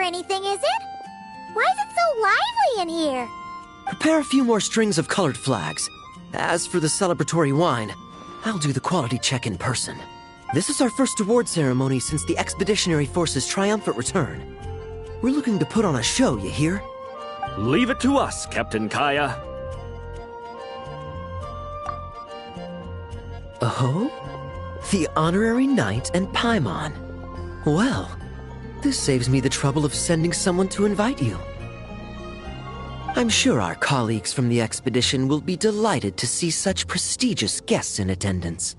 Anything, is it? Why is it so lively in here? Prepare a few more strings of colored flags. As for the celebratory wine, I'll do the quality check in person. This is our first award ceremony since the Expeditionary Force's triumphant return. We're looking to put on a show, you hear? Leave it to us, Captain Kaya. Oh? The Honorary Knight and Paimon. Well, this saves me the trouble of sending someone to invite you. I'm sure our colleagues from the expedition will be delighted to see such prestigious guests in attendance.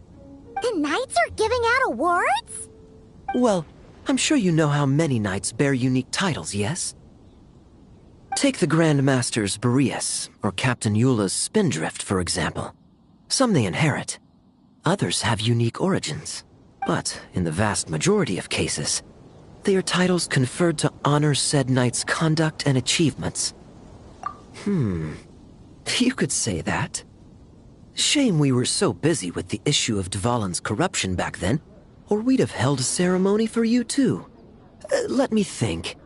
The knights are giving out awards? Well, I'm sure you know how many knights bear unique titles, yes? Take the Grand Master's Boreas, or Captain Eula's Spindrift, for example. Some they inherit. Others have unique origins. But in the vast majority of cases, they are titles conferred to honor said knight's conduct and achievements. You could say that. Shame we were so busy with the issue of Dvalin's corruption back then, or we'd have held a ceremony for you too. Let me think.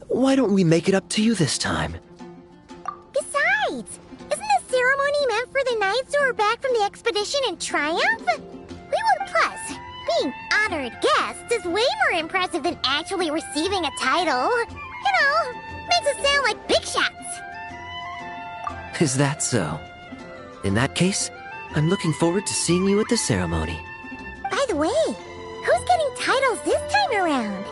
Why don't we make it up to you this time? Besides, isn't the ceremony meant for the knights who are back from the expedition in triumph? Plus, being honored guests is way more impressive than actually receiving a title. You know, makes us sound like big shots. Is that so? In that case, I'm looking forward to seeing you at the ceremony. By the way, who's getting titles this time around?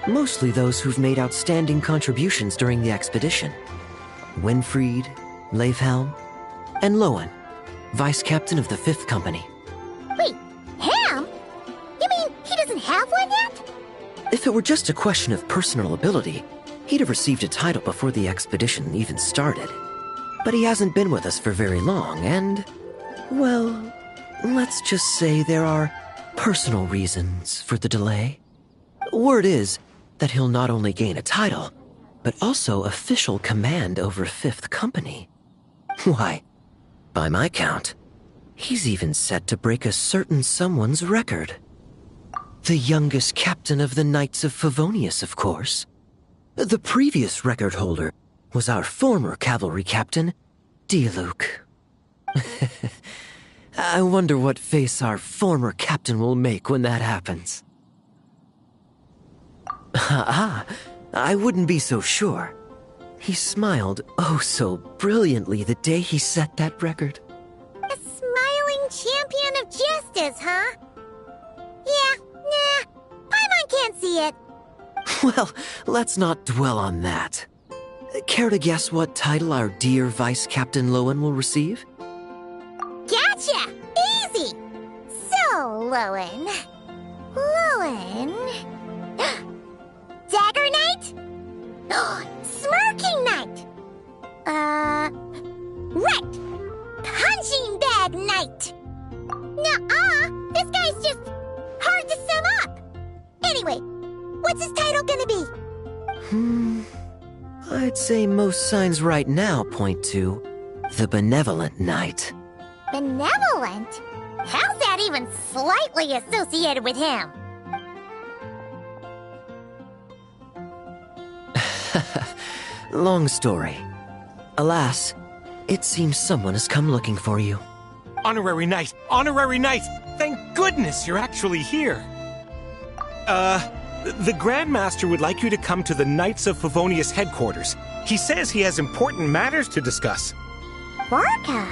Mostly those who've made outstanding contributions during the expedition. Winfried, Leifhelm, and Lohen, Vice Captain of the 5th Company. Wait, Ham? You mean he doesn't have one yet? If it were just a question of personal ability, he'd have received a title before the expedition even started. But he hasn't been with us for very long, and, well, let's just say there are personal reasons for the delay. Word is that he'll not only gain a title, but also official command over 5th Company. Why, by my count, he's even set to break a certain someone's record. The youngest captain of the Knights of Favonius, of course. The previous record holder was our former cavalry captain, Diluc. I wonder what face our former captain will make when that happens. I wouldn't be so sure. He smiled oh so brilliantly the day he set that record. A smiling champion of justice, huh? Yeah, nah, Paimon can't see it. Well, let's not dwell on that. Care to guess what title our dear Vice Captain Lohen will receive? Gotcha! Easy! So, Lohen... Dagger Knight? Smirking Knight! Right! Punching Bag Knight! Nuh-uh! This guy's just hard to sum up! Anyway, what's his title gonna be? I'd say most signs right now point to the Benevolent Knight. Benevolent? How's that even slightly associated with him? Long story. Alas, it seems someone has come looking for you. Honorary Knight! Honorary Knight! Thank goodness you're actually here! The Grand Master would like you to come to the Knights of Favonius headquarters. He says he has important matters to discuss. Varka?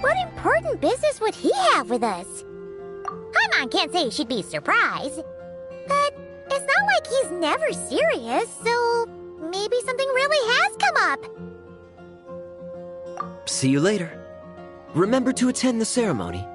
What important business would he have with us? Paimon can't say she'd be surprised. But it's not like he's never serious, so maybe something really has come up. See you later. Remember to attend the ceremony.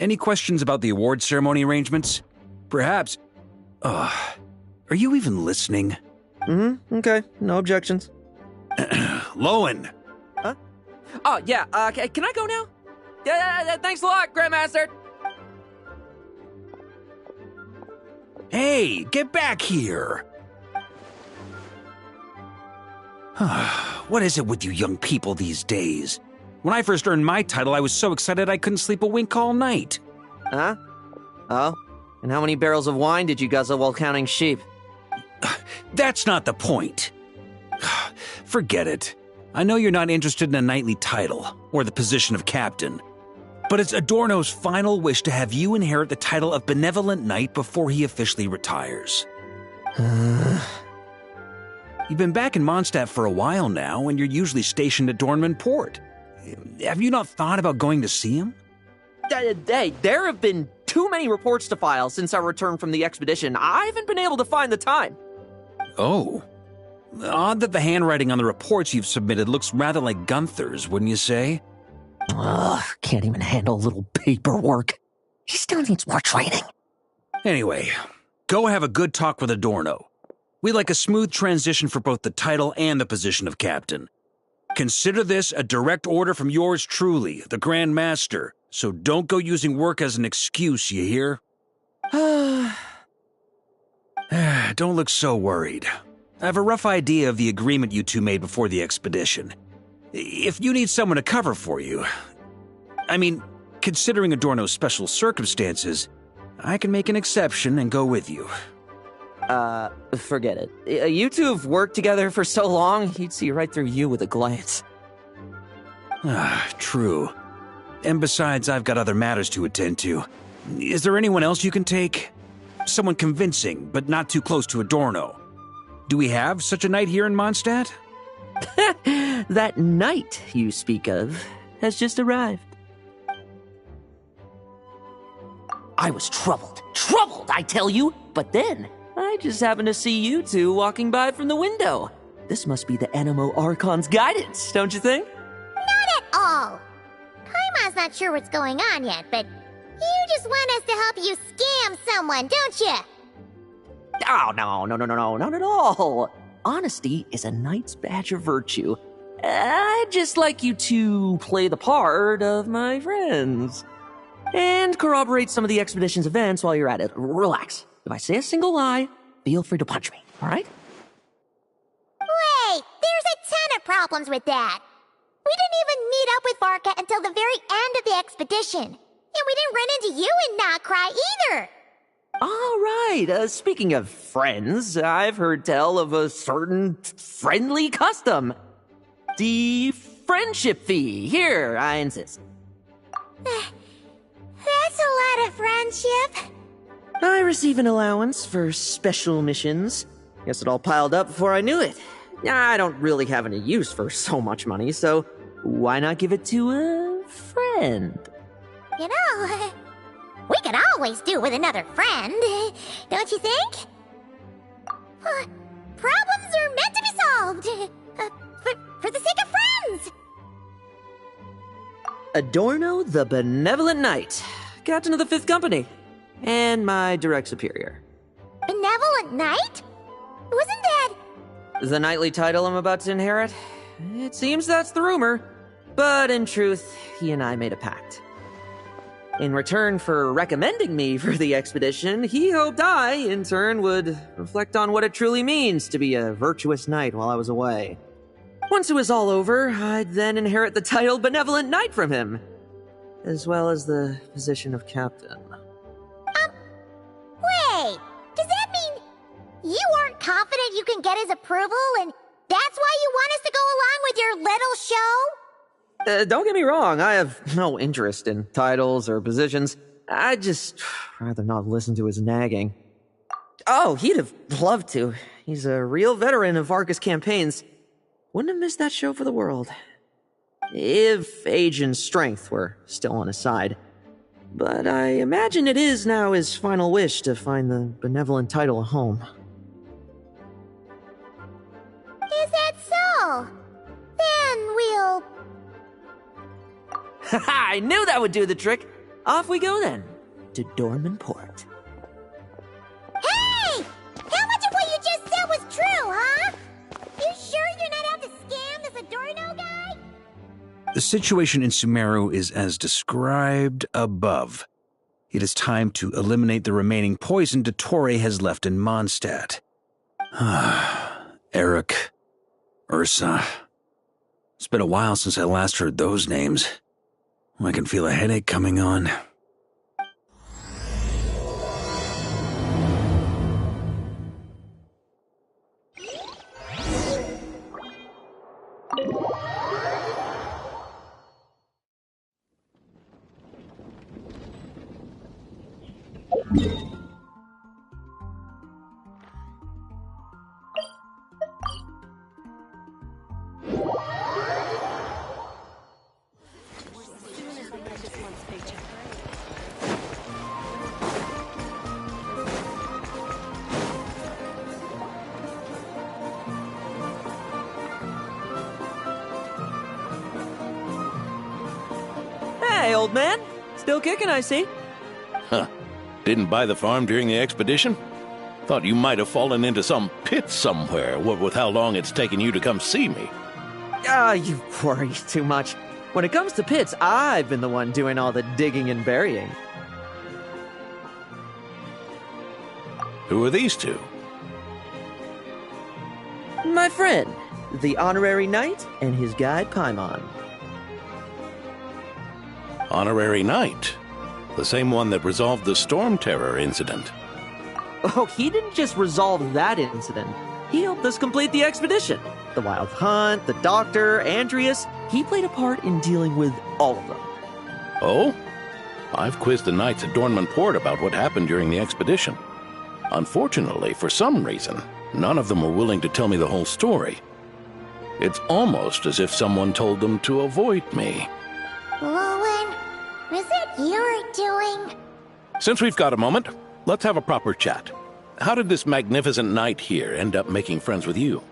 Any questions about the award ceremony arrangements? Perhaps... are you even listening? Okay. No objections. Lohen! Huh? Oh, yeah, can I go now? Yeah, thanks a lot, Grandmaster! Hey, get back here! What is it with you young people these days? When I first earned my title, I was so excited I couldn't sleep a wink all night. Huh? Oh? And how many barrels of wine did you guzzle while counting sheep? That's not the point. Forget it. I know you're not interested in a knightly title, or the position of captain. But it's Adorno's final wish to have you inherit the title of Benevolent Knight before he officially retires. You've been back in Mondstadt for a while now, and you're usually stationed at Dornman Port. Have you not thought about going to see him? There have been too many reports to file since our return from the expedition. I haven't been able to find the time. Oh. Odd that the handwriting on the reports you've submitted looks rather like Gunther's, wouldn't you say? Ugh, can't even handle a little paperwork. He still needs more training. Anyway, go have a good talk with Adorno. We'd like a smooth transition for both the title and the position of captain. Consider this a direct order from yours truly, the Grand Master, so don't go using work as an excuse, you hear? Don't look so worried. I have a rough idea of the agreement you two made before the expedition. If you need someone to cover for you... I mean, considering Adorno's special circumstances, I can make an exception and go with you. Forget it. You two have worked together for so long, he'd see right through you with a glance. True. And besides, I've got other matters to attend to. Is there anyone else you can take? Someone convincing, but not too close to Adorno. Do we have such a knight here in Mondstadt? That knight you speak of has just arrived. I was troubled, I tell you, but then I just happened to see you two walking by from the window. This must be the Animo Archon's guidance, don't you think? Not at all. Kaima's not sure what's going on yet, but you just want us to help you scam someone, don't you? Oh, no, not at all. Honesty is a knight's badge of virtue. I'd just like you to play the part of my friends. And corroborate some of the expedition's events while you're at it. Relax. If I say a single lie, feel free to punch me, all right? Wait, there's a ton of problems with that. We didn't even meet up with Varka until the very end of the expedition. And we didn't run into you in Nokrai either. All right, speaking of friends, I've heard tell of a certain friendly custom. The friendship fee. Here, I insist. That's a lot of friendship. I receive an allowance for special missions. Guess it all piled up before I knew it. I don't really have any use for so much money, so why not give it to a friend? You know, we could always do with another friend, don't you think? Problems are meant to be solved. For the sake of friends. Adorno the Benevolent Knight, Captain of the 5th Company, and my direct superior. Benevolent Knight? Wasn't that... The knightly title I'm about to inherit? It seems that's the rumor, but in truth, he and I made a pact. In return for recommending me for the expedition, he hoped I, in turn, would reflect on what it truly means to be a virtuous knight while I was away. Once it was all over, I'd then inherit the title Benevolent Knight from him, as well as the position of captain. Wait, does that mean you aren't confident you can get his approval, and that's why you want us to go along with your little show? Don't get me wrong, I have no interest in titles or positions. I'd just rather not listen to his nagging. Oh, he'd have loved to. He's a real veteran of Arcus campaigns. Wouldn't have missed that show for the world. If age and strength were still on his side. But I imagine it is now his final wish to find the benevolent title a home. Is that so? Then we'll... I knew that would do the trick! Off we go then, to Dorman Port. Hey! How much of what you just said was true, huh? You sure you're not out to scam this Adorno guy? The situation in Sumeru is as described above. It is time to eliminate the remaining poison Dottore has left in Mondstadt. Eric, Ursa. It's been a while since I last heard those names. I can feel a headache coming on. Hey, old man. Still kicking, I see. Huh. Didn't buy the farm during the expedition? Thought you might have fallen into some pit somewhere, what with how long it's taken you to come see me. You worry too much. When it comes to pits, I've been the one doing all the digging and burying. Who are these two? My friend, the honorary knight, and his guide Paimon. Honorary Knight. The same one that resolved the Storm Terror incident. Oh, he didn't just resolve that incident. He helped us complete the expedition. The Wild Hunt, the Doctor, Andreas. He played a part in dealing with all of them. Oh? I've quizzed the knights at Dorman Port about what happened during the expedition. Unfortunately, for some reason, none of them were willing to tell me the whole story. It's almost as if someone told them to avoid me. Lohen, is it your doing? Since we've got a moment, let's have a proper chat. How did this magnificent knight here end up making friends with you?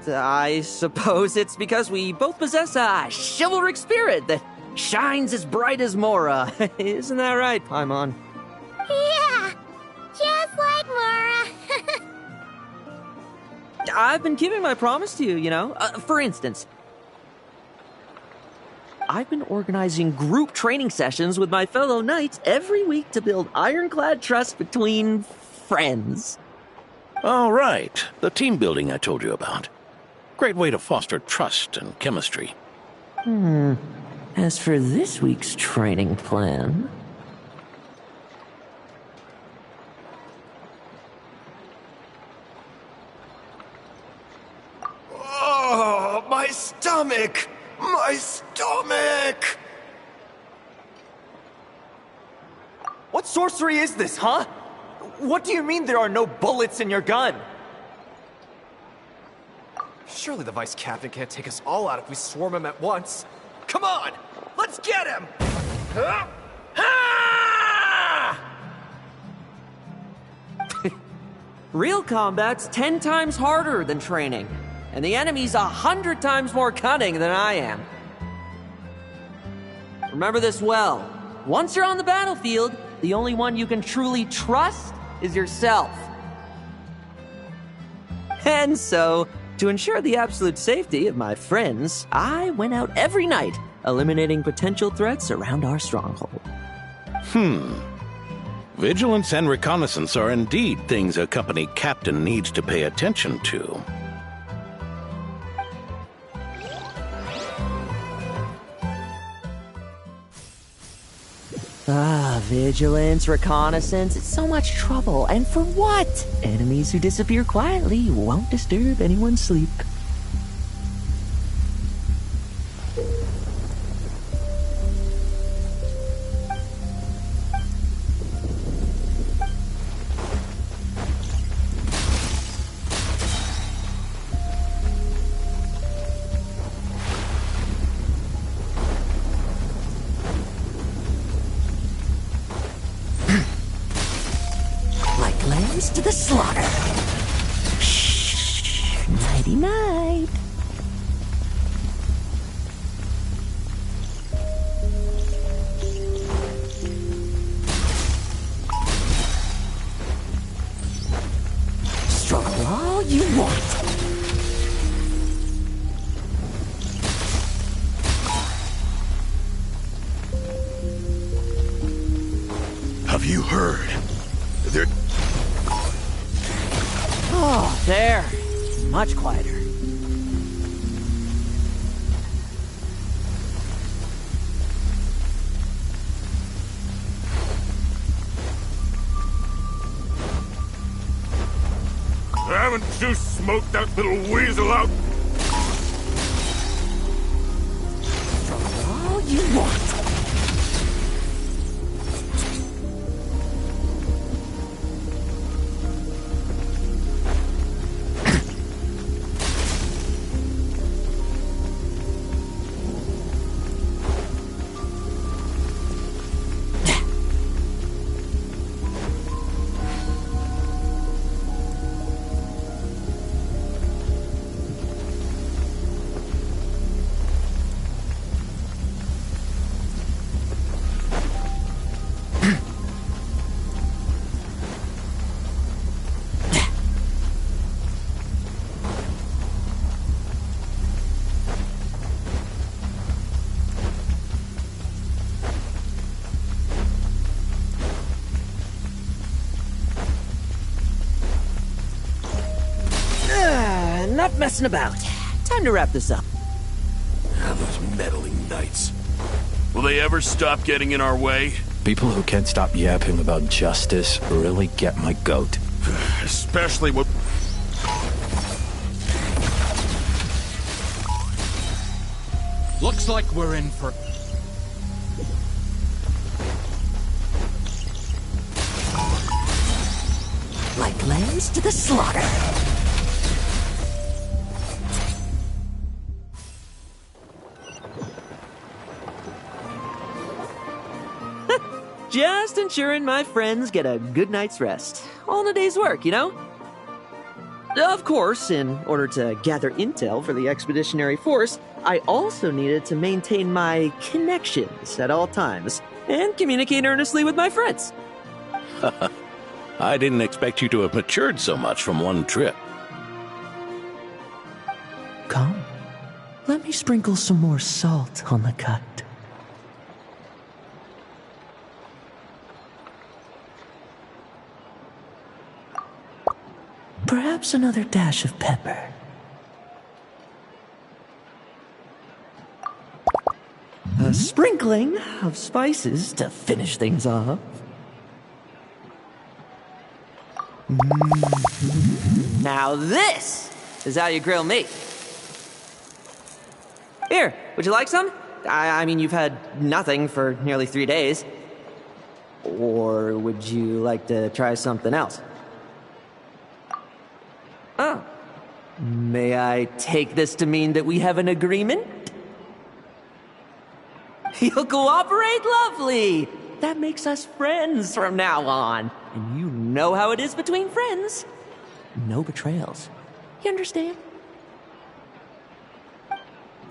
I suppose it's because we both possess a chivalric spirit that shines as bright as Mora. Isn't that right, Paimon? Yeah, just like Mara. I've been keeping my promise to you, you know. For instance, I've been organizing group training sessions with my fellow knights every week to build ironclad trust between friends. Oh, right. The team building I told you about. Great way to foster trust and chemistry. As for this week's training plan... Oh, my stomach! My stomach! What sorcery is this, huh? What do you mean there are no bullets in your gun? Surely the Vice Captain can't take us all out if we swarm him at once. Come on! Let's get him! Huh? Ah! Real combat's 10 times harder than training, and the enemy's 100 times more cunning than I am. Remember this well. Once you're on the battlefield, the only one you can truly trust is yourself. And so, to ensure the absolute safety of my friends, I went out every night, eliminating potential threats around our stronghold. Vigilance and reconnaissance are indeed things a company captain needs to pay attention to. Vigilance, reconnaissance, it's so much trouble. And for what? Enemies who disappear quietly won't disturb anyone's sleep. Lambs to the slaughter. Shh. Nighty night. want? Have you heard? They're... Oh, there. Much quieter. Haven't you smoked that little weasel out? All you want. Enough messing about. Time to wrap this up. Those meddling knights. Will they ever stop getting in our way? People who can't stop yapping about justice really get my goat. Especially what... Looks like we're in for... Like lambs to the slaughter. Just ensuring my friends get a good night's rest. All in a day's work, you know? Of course, in order to gather intel for the expeditionary force, I also needed to maintain my connections at all times and communicate earnestly with my friends. I didn't expect you to have matured so much from one trip. Come, let me sprinkle some more salt on the cut. Perhaps another dash of pepper. A sprinkling of spices to finish things off. Now this is how you grill me. Here, would you like some? I mean, you've had nothing for nearly 3 days. Or would you like to try something else? Oh. May I take this to mean that we have an agreement? You'll cooperate? Lovely! That makes us friends from now on. And you know how it is between friends. No betrayals. You understand?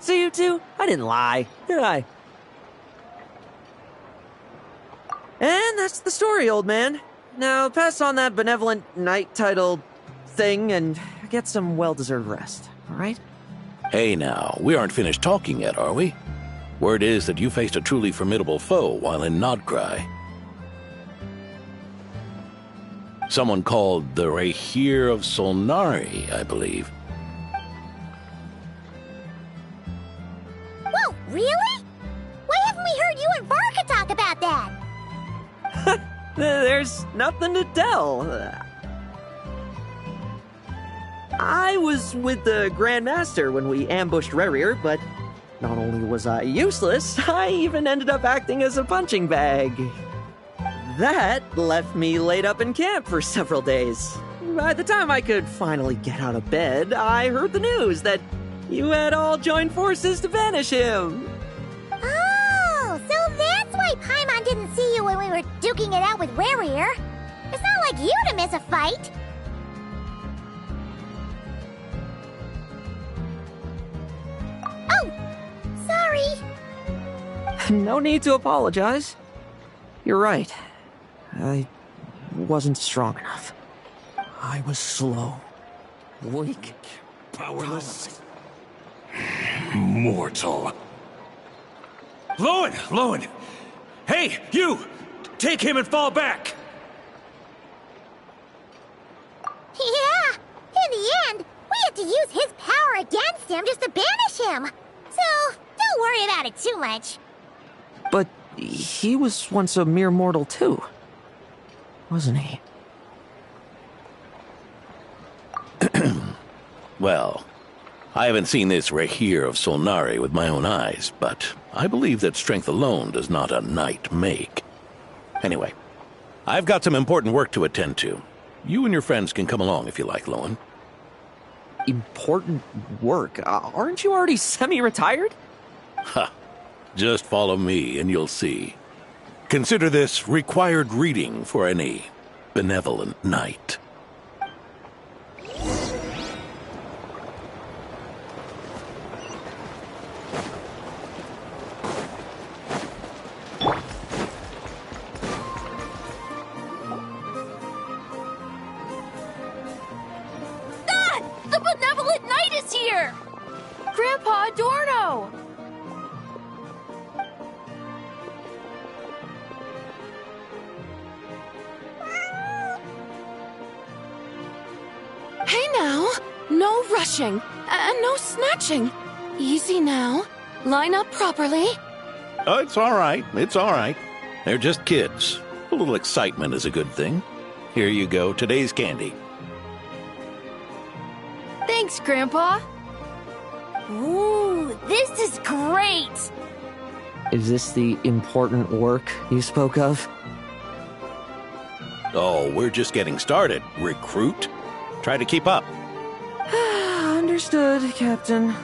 So you two, I didn't lie, did I? And that's the story, old man. Now pass on that benevolent knight title thing and get some well-deserved rest, all right? Hey now, we aren't finished talking yet, are we? Word is that you faced a truly formidable foe while in Nodcry. Someone called the Rahir of Solnari, I believe. Whoa, really? Why haven't we heard you and Varka talk about that? There's nothing to tell. I was with the Grand Master when we ambushed Rerir, but not only was I useless, I even ended up acting as a punching bag. That left me laid up in camp for several days. By the time I could finally get out of bed, I heard the news that you had all joined forces to banish him. Oh, so that's why Paimon didn't see you when we were duking it out with Rerir. It's not like you to miss a fight. Oh, sorry. No need to apologize. You're right. I wasn't strong enough. I was slow. Weak. Powerless. Mortal. Lohen! Hey, you! Take him and fall back! Yeah! In the end, we had to use his power against him just to banish him. So, don't worry about it too much. But he was once a mere mortal too, wasn't he? Well, I haven't seen this Rehir of Solnari with my own eyes, but I believe that strength alone does not a knight make. Anyway, I've got some important work to attend to. You and your friends can come along if you like, Lohen. Important work? Aren't you already semi-retired? Ha! Just follow me and you'll see. Consider this required reading for any benevolent knight. The benevolent knight is here! Grandpa Adorno! Hey now, no rushing, and no snatching. Easy now. Line up properly. Oh, it's all right. It's all right. They're just kids. A little excitement is a good thing. Here you go, today's candy. Thanks, Grandpa. Ooh, this is great! Is this the important work you spoke of? Oh, we're just getting started, recruit. Try to keep up. Understood, Captain.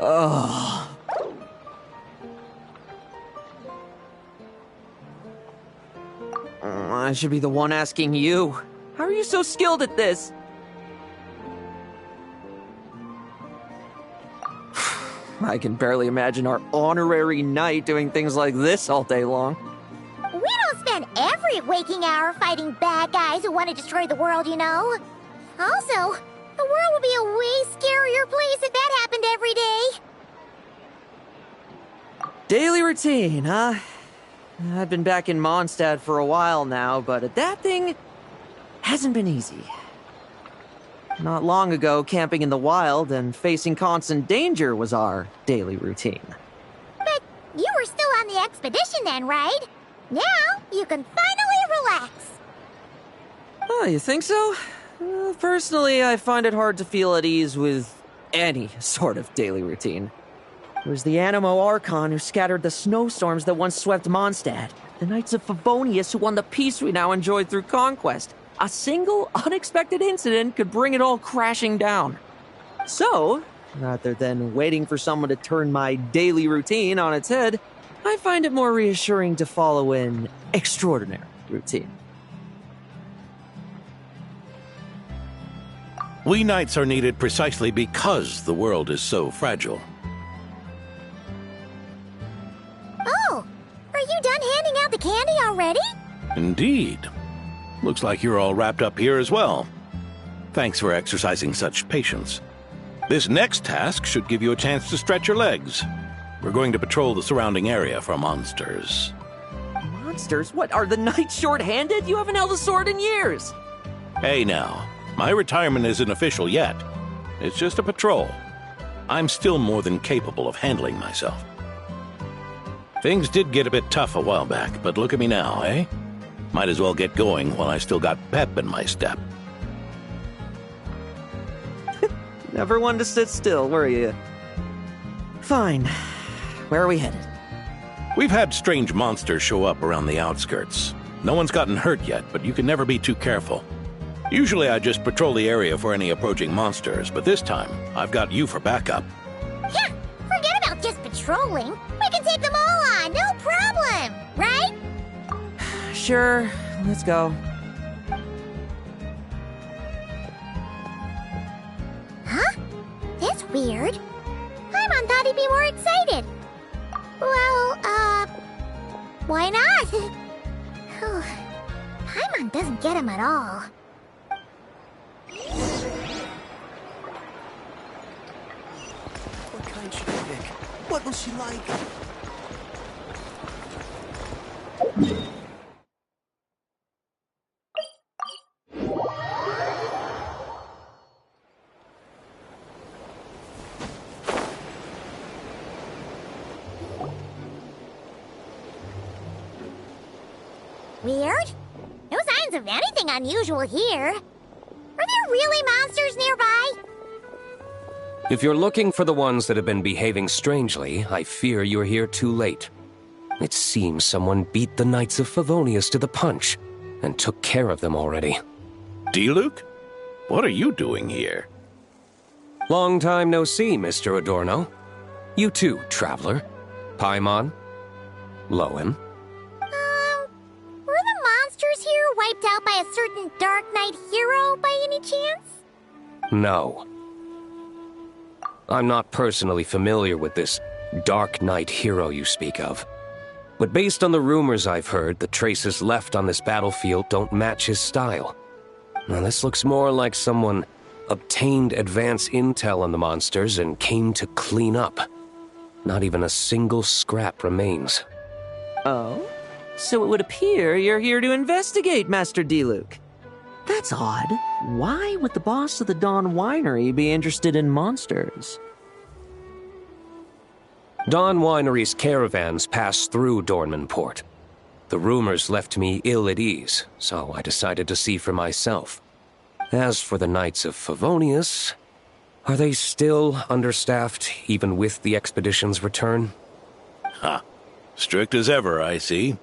Oh. I should be the one asking you. How are you so skilled at this? I can barely imagine our honorary knight doing things like this all day long. We don't spend every waking hour fighting bad guys who want to destroy the world, you know. Also, the world would be a way scarier place if that happened every day. Daily routine, huh? I've been back in Mondstadt for a while now, but that thing hasn't been easy. Not long ago, camping in the wild and facing constant danger was our daily routine. But you were still on the expedition then, right? Now you can finally relax. Oh, you think so? Personally, I find it hard to feel at ease with any sort of daily routine. It was the Animo Archon who scattered the snowstorms that once swept Mondstadt. The Knights of Favonius who won the peace we now enjoy through conquest. A single, unexpected incident could bring it all crashing down. So, rather than waiting for someone to turn my daily routine on its head, I find it more reassuring to follow an extraordinary routine. We knights are needed precisely because the world is so fragile. Oh, are you done handing out the candy already? Indeed. Looks like you're all wrapped up here as well. Thanks for exercising such patience. This next task should give you a chance to stretch your legs. We're going to patrol the surrounding area for monsters. Monsters? What, are the knights short-handed? You haven't held a sword in years! Hey now, my retirement isn't official yet. It's just a patrol. I'm still more than capable of handling myself. Things did get a bit tough a while back, but look at me now, eh? Might as well get going while I still got pep in my step. Never one to sit still, were you? Fine. Where are we headed? We've had strange monsters show up around the outskirts. No one's gotten hurt yet, but you can never be too careful. Usually I just patrol the area for any approaching monsters, but this time I've got you for backup. Yeah, forget about just patrolling. We can take them all on, no problem, right? Sure, let's go. Huh? That's weird. Paimon thought he'd be more excited. Well, why not? Paimon doesn't get him at all. What kind should I pick? What will she like? Weird? No signs of anything unusual here. Are there really monsters nearby? If you're looking for the ones that have been behaving strangely, I fear you're here too late. It seems someone beat the Knights of Favonius to the punch, and took care of them already. D-Luke? What are you doing here? Long time no see, Mr. Adorno. You too, Traveler. Paimon. Lohen. Were the monsters here wiped out by a certain Dark Knight hero by any chance? No. I'm not personally familiar with this Dark Knight hero you speak of. But based on the rumors I've heard, the traces left on this battlefield don't match his style. Now this looks more like someone obtained advance intel on the monsters and came to clean up. Not even a single scrap remains. Oh? So it would appear you're here to investigate, Master D-Luke. That's odd. Why would the boss of the Dawn Winery be interested in monsters? Dawn Winery's caravans pass through Dornman Port. The rumors left me ill at ease, so I decided to see for myself. As for the Knights of Favonius, are they still understaffed even with the expedition's return? Ha. Strict as ever, I see.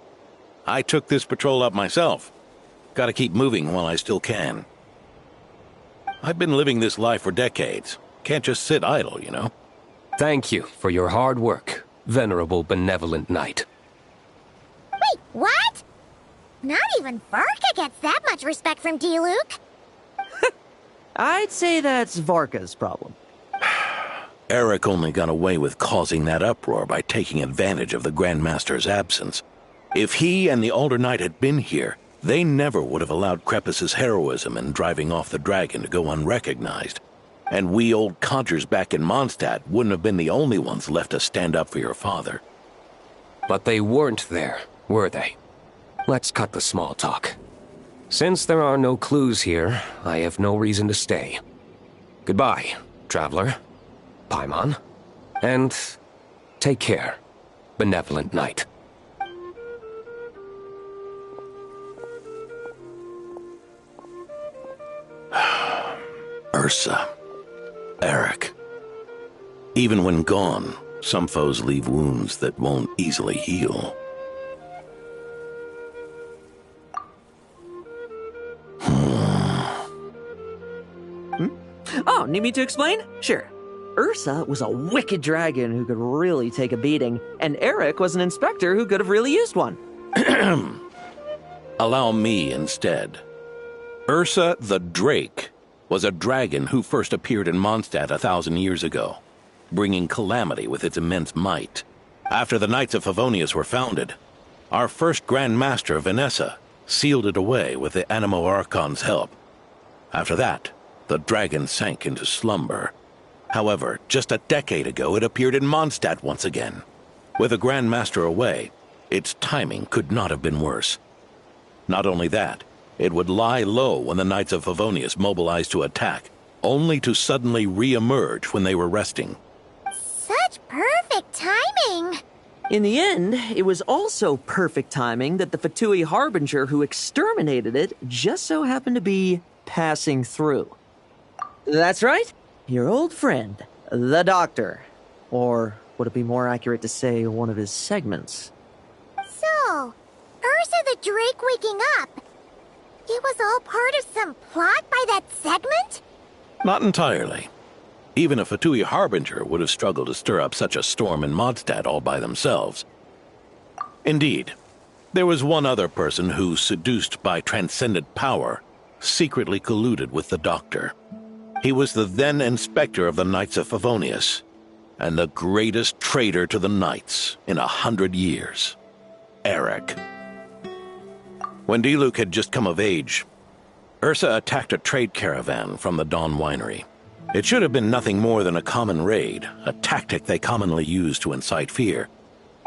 I took this patrol up myself. Gotta keep moving while I still can. I've been living this life for decades. Can't just sit idle, you know? Thank you for your hard work, venerable benevolent knight. Wait, what? Not even Varka gets that much respect from D-Luke. I'd say that's Varka's problem. Eric only got away with causing that uproar by taking advantage of the Grandmaster's absence. If he and the Alder Knight had been here, they never would have allowed Krepus's heroism in driving off the dragon to go unrecognized. And we old codgers back in Mondstadt wouldn't have been the only ones left to stand up for your father. But they weren't there, were they? Let's cut the small talk. Since there are no clues here, I have no reason to stay. Goodbye, Traveler, Paimon, and take care, benevolent knight. Ursa. Eric. Even when gone, some foes leave wounds that won't easily heal. Oh, need me to explain? Sure. Ursa was a wicked dragon who could really take a beating, and Eric was an inspector who could have really used one. Allow me instead. Ursa the Drake was a dragon who first appeared in Mondstadt 1,000 years ago, bringing calamity with its immense might. After the Knights of Favonius were founded, our first Grand Master, Vanessa, sealed it away with the Animo Archon's help. After that, the dragon sank into slumber. However, just a decade ago, it appeared in Mondstadt once again. With the Grand Master away, its timing could not have been worse. Not only that, it would lie low when the Knights of Favonius mobilized to attack, only to suddenly re-emerge when they were resting. Such perfect timing! In the end, it was also perfect timing that the Fatui Harbinger who exterminated it just so happened to be passing through. That's right, your old friend, the Doctor. Or would it be more accurate to say one of his segments? So, Ursa the Drake waking up. It was all part of some plot by that segment? Not entirely. Even a Fatui Harbinger would have struggled to stir up such a storm in Mondstadt all by themselves. Indeed, There was one other person who, seduced by transcendent power, secretly colluded with the Doctor. He was the then Inspector of the Knights of Favonius, and the greatest traitor to the Knights in 100 years. Eric. When Diluc had just come of age, Ursa attacked a trade caravan from the Dawn Winery. It should have been nothing more than a common raid, a tactic they commonly use to incite fear.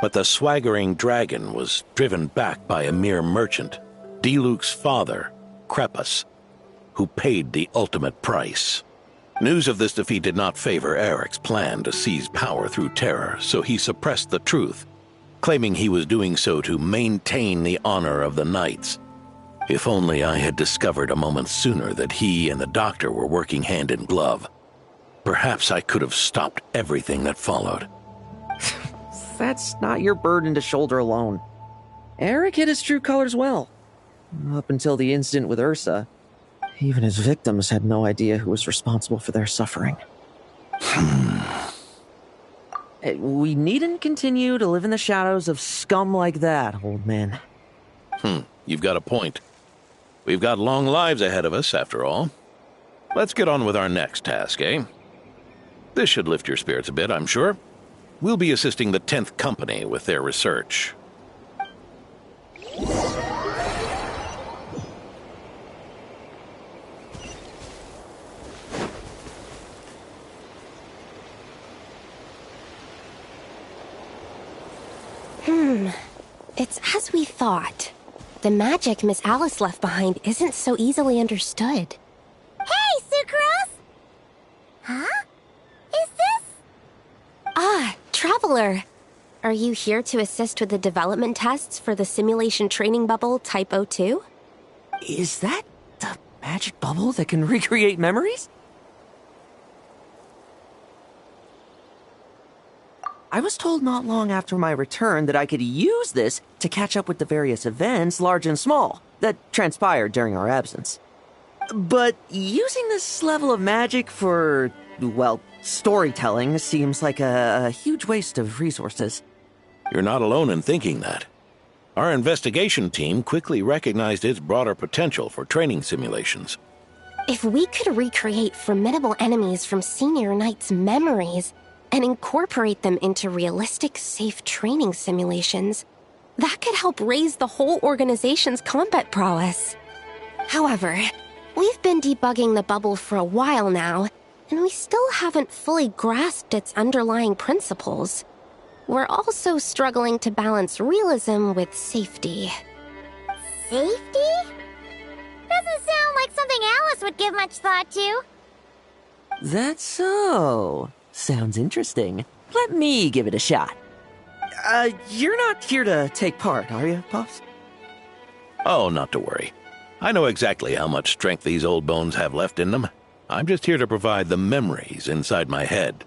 But the swaggering dragon was driven back by a mere merchant, Diluc's father, Crepus, who paid the ultimate price. News of this defeat did not favor Eric's plan to seize power through terror, so he suppressed the truth, claiming he was doing so to maintain the honor of the Knights. If only I had discovered a moment sooner that he and the Doctor were working hand in glove. Perhaps I could have stopped everything that followed. That's not your burden to shoulder alone. Eric hid his true colors well. Up until the incident with Ursa, even his victims had no idea who was responsible for their suffering. We needn't continue to live in the shadows of scum like that, old man. You've got a point. We've got long lives ahead of us, after all. Let's get on with our next task, eh? This should lift your spirits a bit, I'm sure. We'll be assisting the 10th Company with their research. It's as we thought. The magic Miss Alice left behind isn't so easily understood. Hey, Sucrose! Huh? Is this? Ah, Traveler. Are you here to assist with the development tests for the simulation training bubble Type 02? Is that the magic bubble that can recreate memories? I was told not long after my return that I could use this to catch up with the various events, large and small, that transpired during our absence. But using this level of magic for, well, storytelling seems like a huge waste of resources. You're not alone in thinking that. Our investigation team quickly recognized its broader potential for training simulations. If we could recreate formidable enemies from Senior Knight's memories and incorporate them into realistic, safe training simulations, that could help raise the whole organization's combat prowess. However, we've been debugging the bubble for a while now, and we still haven't fully grasped its underlying principles. We're also struggling to balance realism with safety. Safety? Doesn't sound like something Alice would give much thought to. That's so. Sounds interesting. Let me give it a shot. You're not here to take part, are you, Pops? Oh, not to worry. I know exactly how much strength these old bones have left in them. I'm just here to provide the memories inside my head.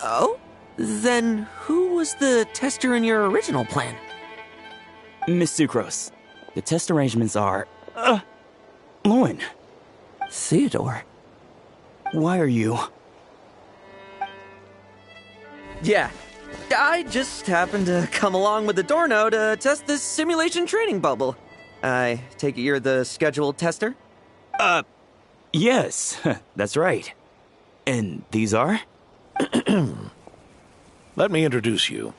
Oh? Then who was the tester in your original plan? Miss Sucrose, the test arrangements are... Lohen. Theodore. Why are you... Yeah, I just happened to come along with the Dorno to test this simulation training bubble. I take it you're the scheduled tester? Yes, that's right. And these are? Let me introduce you.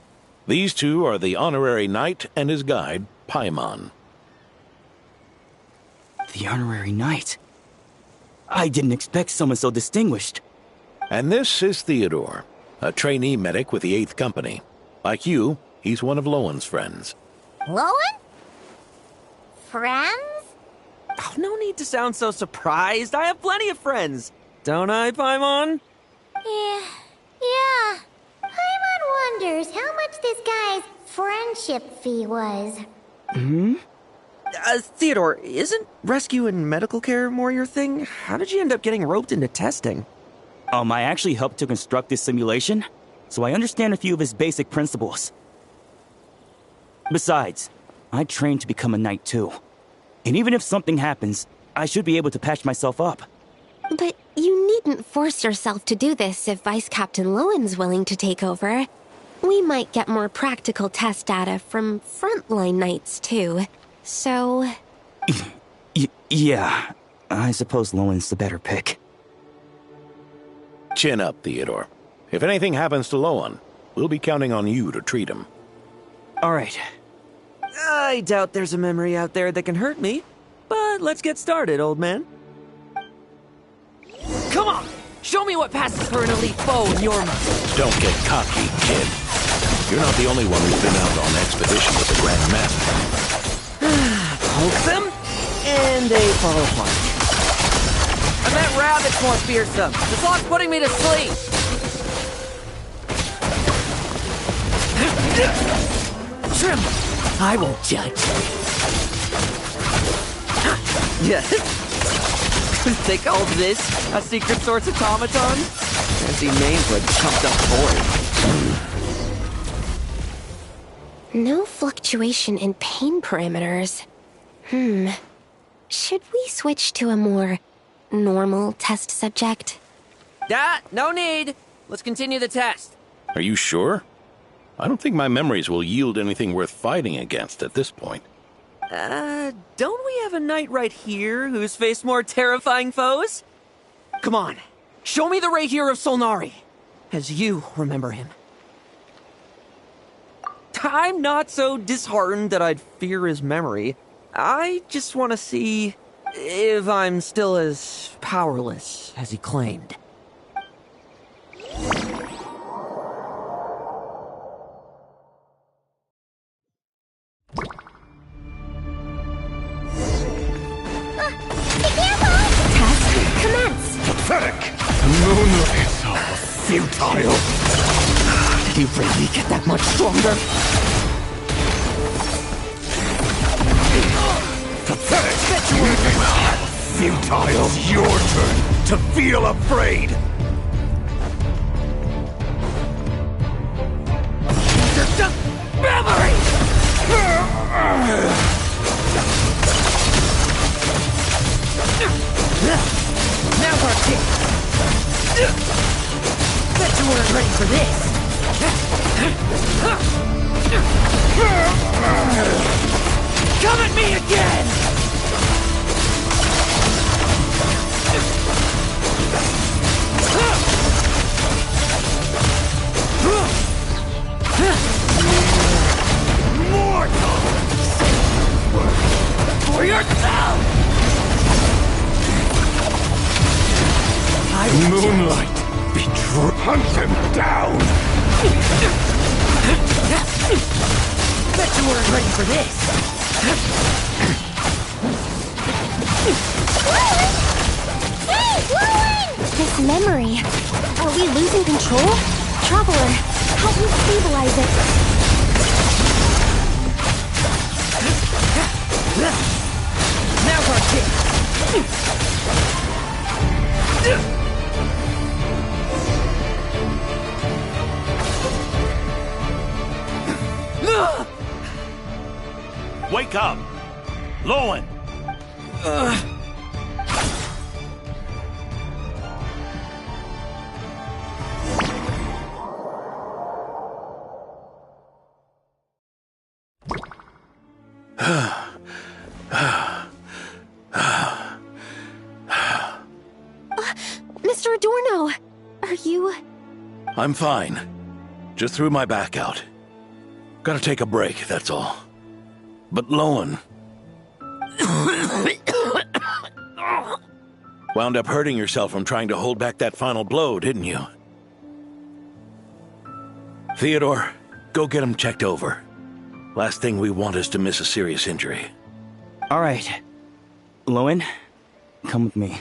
These two are the honorary knight and his guide, Paimon. The honorary knight? I didn't expect someone so distinguished. And this is Theodore, a trainee medic with the 8th Company. Like you, he's one of Lohen's friends. Lohen? Friends? Oh, no need to sound so surprised. I have plenty of friends. Don't I, Paimon? Yeah. Paimon wonders how much this guy's friendship fee was. Theodore, isn't rescue and medical care more your thing? How did you end up getting roped into testing? I actually helped to construct this simulation, so I understand a few of his basic principles. Besides, I trained to become a knight too. And even if something happens, I should be able to patch myself up. But you needn't force yourself to do this if Vice Captain Lowen's willing to take over. We might get more practical test data from frontline knights, too. So... Yeah, I suppose Lowen's the better pick. Chin up, Theodore. If anything happens to Lohen, we'll be counting on you to treat him. All right. I doubt there's a memory out there that can hurt me, but let's get started, old man. Come on! Show me what passes for an elite foe in your mind. Don't get cocky, kid. You're not the only one who's been out on expedition with the Grand Master. Poke them, and they fall apart. I meant rabbits more fearsome. This lock's putting me to sleep. Trim, I won't judge. Yes. They called this a secret source automaton? Fancy name for a chumped up boy. No fluctuation in pain parameters. Should we switch to a more normal test subject? No need. Let's continue the test. Are you sure? I don't think my memories will yield anything worth fighting against at this point. Don't we have a knight right here who's faced more terrifying foes? Come on, show me the Rahier of Solnari, as you remember him. I'm not so disheartened that I'd fear his memory. I just want to see if I'm still as powerless as he claimed. Pathetic! The moonlight's all futile. Did he really get that much stronger? Pathetic! Well, futile. It's your turn to feel afraid. Memory! Now our kick! Bet you weren't ready for this! Come at me again! Mortal! For yourself! Moonlight! Hunt him down! Bet you weren't ready for this! Hey, Lohen! This memory. Are we losing control? Traveler, help me stabilize it. Now our kick! Wake up! Lohen! Mr. Adorno, are you... I'm fine. Just threw my back out. Gotta take a break, that's all. But Lohen... wound up hurting yourself from trying to hold back that final blow, didn't you? Theodore, go get him checked over. Last thing we want is to miss a serious injury. All right. Lohen, come with me.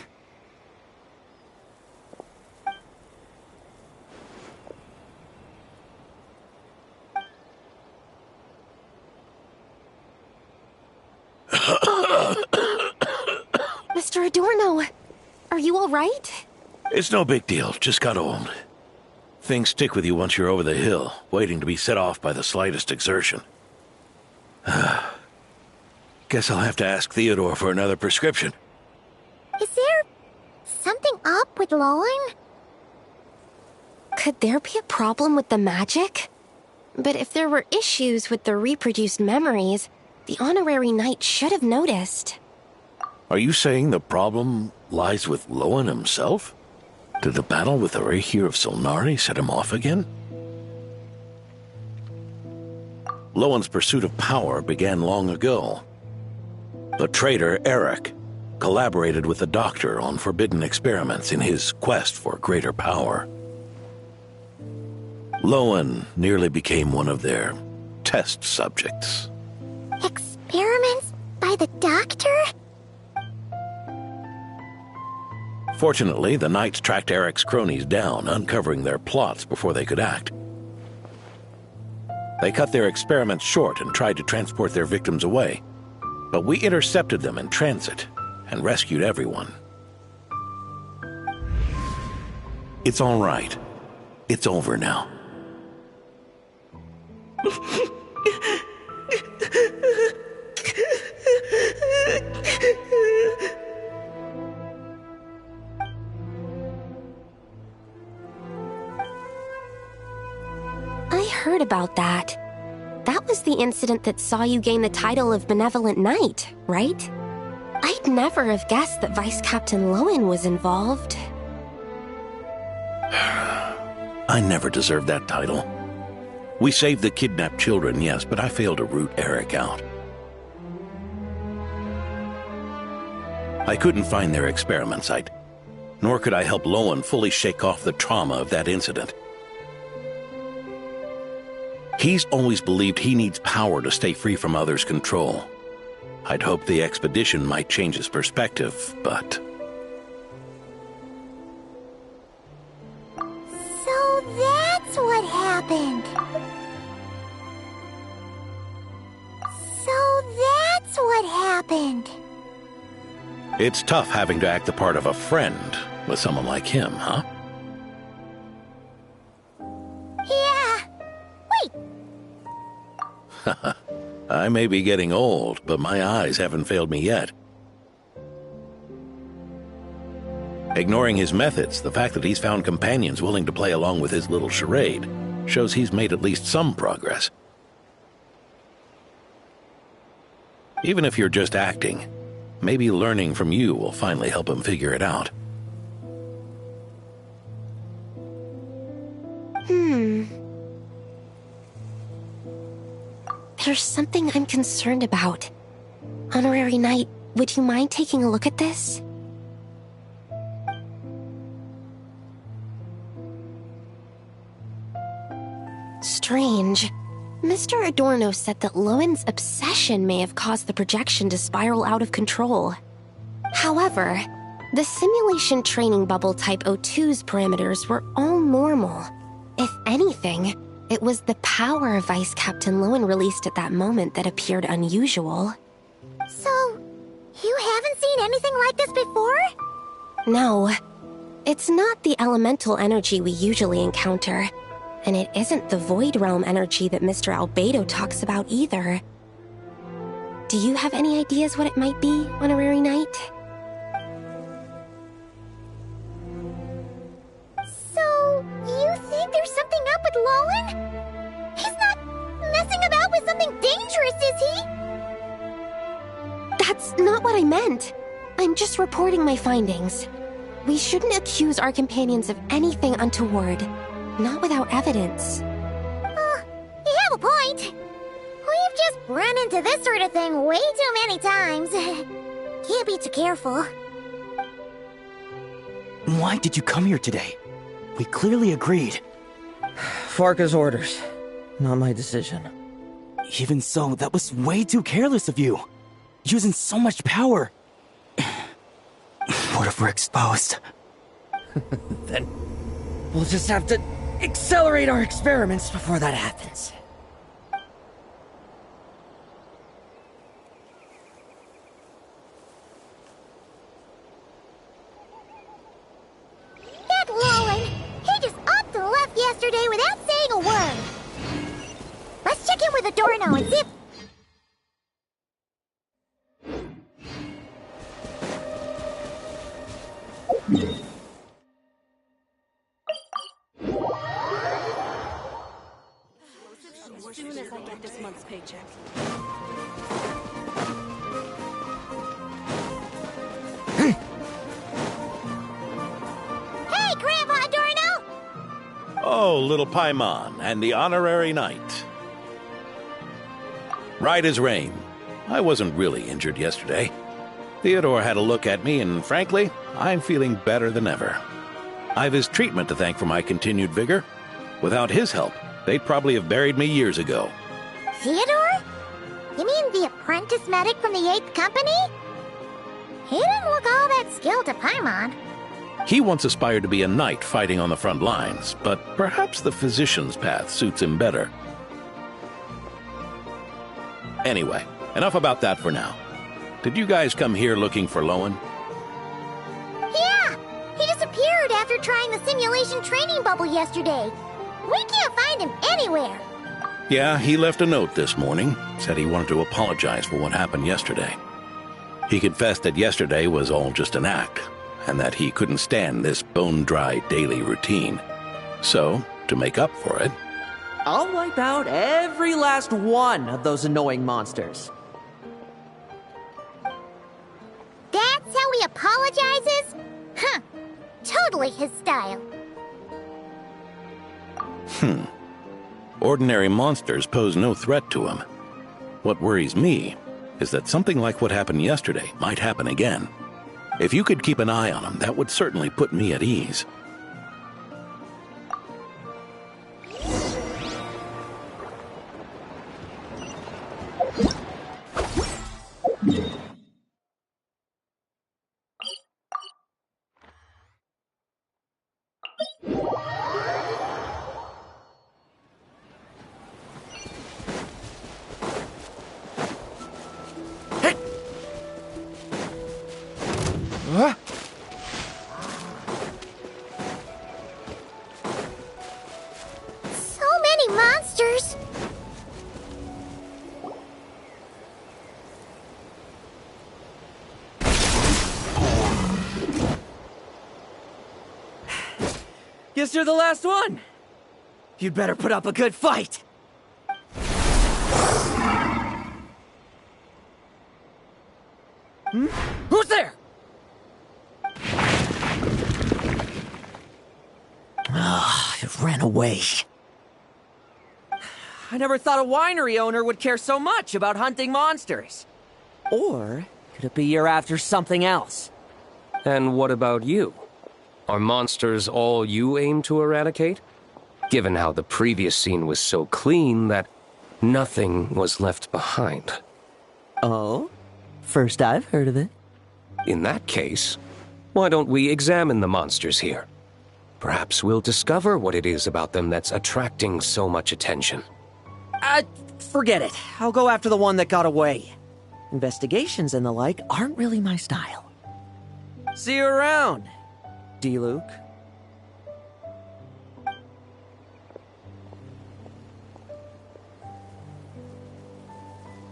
Mr. Adorno, are you all right? It's no big deal, just got old. Things stick with you once you're over the hill, waiting to be set off by the slightest exertion. Guess I'll have to ask Theodore for another prescription. Is there something up with Lohen? Could there be a problem with the magic? But if there were issues with the reproduced memories, the honorary knight should have noticed. Are you saying the problem lies with Lohen himself? Did the battle with the Reihir of Solnari set him off again? Lohen's pursuit of power began long ago. The traitor Eric collaborated with the Doctor on forbidden experiments in his quest for greater power. Lohen nearly became one of their test subjects. Experiments by the Doctor? Fortunately, the Knights tracked Eric's cronies down, uncovering their plots before they could act. They cut their experiments short and tried to transport their victims away, but we intercepted them in transit and rescued everyone. It's all right. It's over now. I heard about that. That was the incident that saw you gain the title of Benevolent Knight, right? I'd never have guessed that Vice Captain Lohen was involved. I never deserved that title. We saved the kidnapped children, yes, but I failed to root Eric out. I couldn't find their experiment site, nor could I help Lohen fully shake off the trauma of that incident. He's always believed he needs power to stay free from others' control. I'd hoped the expedition might change his perspective, but... So that's what happened. It's tough having to act the part of a friend with someone like him, huh? Yeah. Wait. I may be getting old, but my eyes haven't failed me yet. Ignoring his methods, the fact that he's found companions willing to play along with his little charade shows he's made at least some progress. Even if you're just acting, maybe learning from you will finally help him figure it out. There's something I'm concerned about. Honorary Knight, would you mind taking a look at this? Strange. Mr. Adorno said that Lohen's obsession may have caused the projection to spiral out of control. However, the simulation training bubble Type 02's parameters were all normal. If anything, it was the power Vice Captain Lohen released at that moment that appeared unusual. So, you haven't seen anything like this before? No. It's not the elemental energy we usually encounter. And it isn't the Void Realm energy that Mr. Albedo talks about either. Do you have any ideas what it might be, Honorary Knight? So, you think there's something up with Lohen? He's not messing about with something dangerous, is he? That's not what I meant. I'm just reporting my findings. We shouldn't accuse our companions of anything untoward. Not without evidence. You have a point. We've just run into this sort of thing way too many times. Can't be too careful. Why did you come here today? We clearly agreed. Farka's orders, not my decision. Even so, that was way too careless of you. Using so much power. What if we're exposed? Then we'll just have to accelerate our experiments before that happens. That Lohen, he just upped and left yesterday without saying a word. Let's check in with Adorno and see if... month's paycheck. Hey, Grandpa Adorno! Oh, little Paimon and the honorary knight. Right as rain. I wasn't really injured yesterday. Theodore had a look at me, and frankly, I'm feeling better than ever. I've his treatment to thank for my continued vigor. Without his help, they'd probably have buried me years ago. Theodore? You mean the apprentice medic from the 8th Company? He didn't look all that skilled to Paimon. He once aspired to be a knight fighting on the front lines, but perhaps the physician's path suits him better. Anyway, enough about that for now. Did you guys come here looking for Lohen? Yeah! He disappeared after trying the simulation training bubble yesterday. We can't find him anywhere. Yeah, he left a note this morning. Said he wanted to apologize for what happened yesterday. He confessed that yesterday was all just an act, and that he couldn't stand this bone-dry daily routine. So, to make up for it, I'll wipe out every last one of those annoying monsters. That's how he apologizes? Huh. Totally his style. Ordinary monsters pose no threat to him. What worries me is that something like what happened yesterday might happen again. If you could keep an eye on him, that would certainly put me at ease. So many monsters! Guess you're the last one. You'd better put up a good fight. Who's there? It ran away. I never thought a winery owner would care so much about hunting monsters. Or could it be you're after something else? And what about you? Are monsters all you aim to eradicate? Given how the previous scene was so clean that nothing was left behind. Oh? First I've heard of it. In that case, why don't we examine the monsters here? Perhaps we'll discover what it is about them that's attracting so much attention. Forget it. I'll go after the one that got away. Investigations and the like aren't really my style. See you around, D-Luke.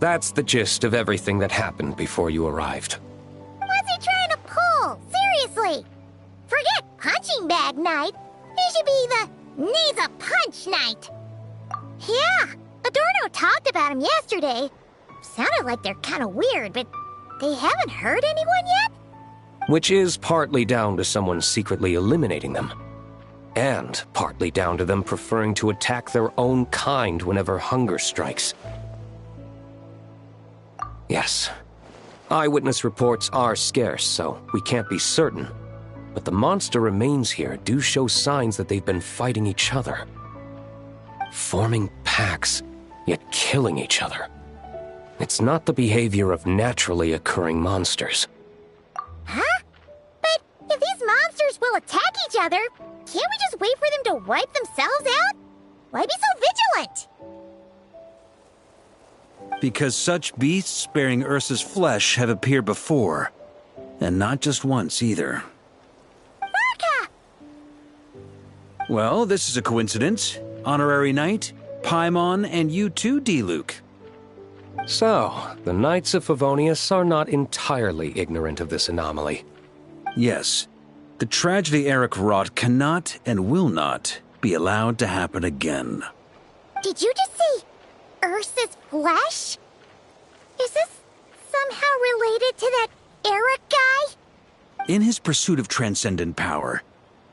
That's the gist of everything that happened before you arrived. What's he trying to pull? Seriously! Forget punching bag night. He should be the needs a punch night. Yeah, Adorno talked about him yesterday. Sounded like they're kind of weird, but they haven't hurt anyone yet? Which is partly down to someone secretly eliminating them. And partly down to them preferring to attack their own kind whenever hunger strikes. Yes, eyewitness reports are scarce, so we can't be certain. But the monster remains here do show signs that they've been fighting each other. Forming packs, yet killing each other. It's not the behavior of naturally occurring monsters. Huh? But if these monsters will attack each other, can't we just wait for them to wipe themselves out? Why be so vigilant? Because such beasts bearing Ursa's flesh have appeared before. And not just once either. Vorka! Well, this is a coincidence. Honorary Knight, Paimon, and you too, D-Luke. So, the Knights of Favonius are not entirely ignorant of this anomaly. Yes. The tragedy Eric wrought cannot and will not be allowed to happen again. Did you just see Ursa's flesh? Is this somehow related to that Eric guy? In his pursuit of transcendent power,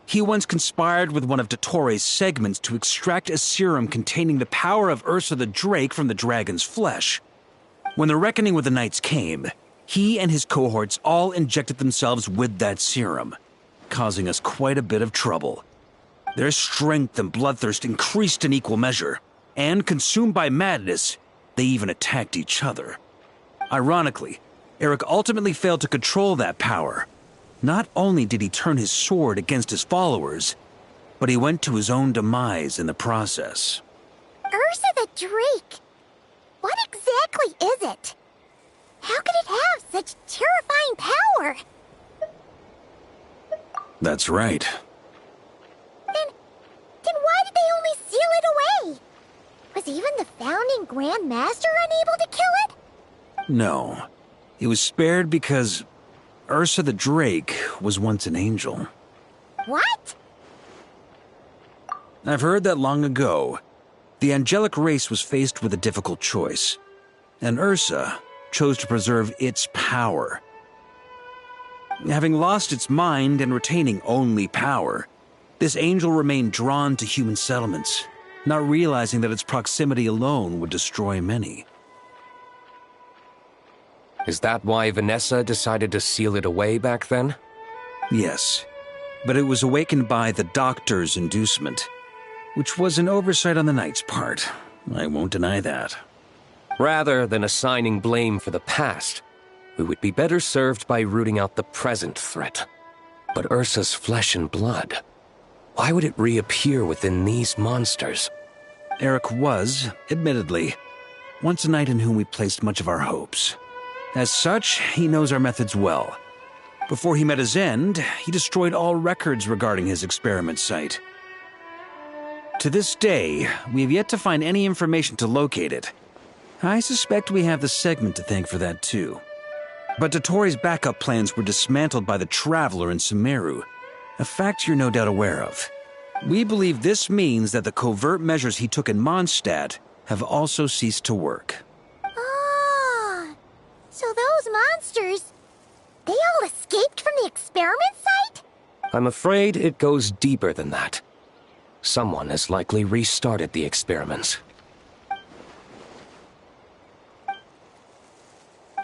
he once conspired with one of Dottoro's segments to extract a serum containing the power of Ursa the Drake from the dragon's flesh. When the reckoning with the Knights came, he and his cohorts all injected themselves with that serum, causing us quite a bit of trouble. Their strength and bloodthirst increased in equal measure, and consumed by madness, they even attacked each other. Ironically, Eric ultimately failed to control that power. Not only did he turn his sword against his followers, but he went to his own demise in the process. Ursa the Drake? What exactly is it? How could it have such terrifying power? That's right. Then why did they only seal it away? Was even the founding Grand Master unable to kill it? No. It was spared because Ursa the Drake was once an angel. What? I've heard that long ago, the angelic race was faced with a difficult choice, and Ursa chose to preserve its power. Having lost its mind and retaining only power, this angel remained drawn to human settlements, not realizing that its proximity alone would destroy many. Is that why Vanessa decided to seal it away back then? Yes, but it was awakened by the Doctor's inducement, which was an oversight on the Knight's part. I won't deny that. Rather than assigning blame for the past, we would be better served by rooting out the present threat. But Ursa's flesh and blood, why would it reappear within these monsters? Eric was, admittedly, once a knight in whom we placed much of our hopes. As such, he knows our methods well. Before he met his end, he destroyed all records regarding his experiment site. To this day, we have yet to find any information to locate it. I suspect we have the segment to thank for that too. But Dottoro's backup plans were dismantled by the Traveler in Sumeru, a fact you're no doubt aware of. We believe this means that the covert measures he took in Mondstadt have also ceased to work. Ah, so those monsters, they all escaped from the experiment site? I'm afraid it goes deeper than that. Someone has likely restarted the experiments.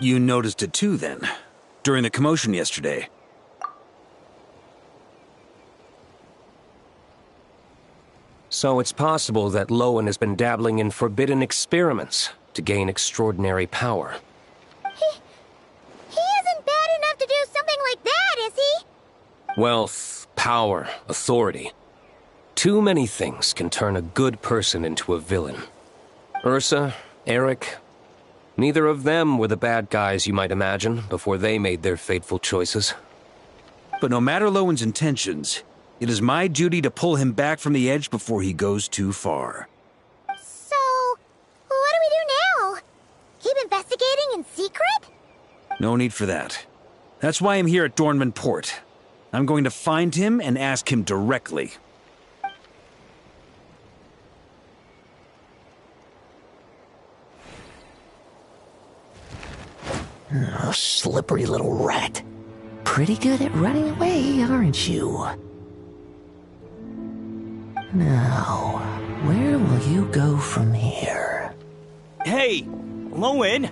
You noticed it too, then, during the commotion yesterday. So it's possible that Lohen has been dabbling in forbidden experiments to gain extraordinary power. He isn't bad enough to do something like that, is he? Wealth, power, authority. Too many things can turn a good person into a villain. Ursa, Eric, neither of them were the bad guys you might imagine before they made their fateful choices. But no matter Lowen's intentions, it is my duty to pull him back from the edge before he goes too far. So, what do we do now? Keep investigating in secret? No need for that. That's why I'm here at Dornman Port. I'm going to find him and ask him directly. Oh, slippery little rat. Pretty good at running away, aren't you? Now, where will you go from here? Hey, Lohen!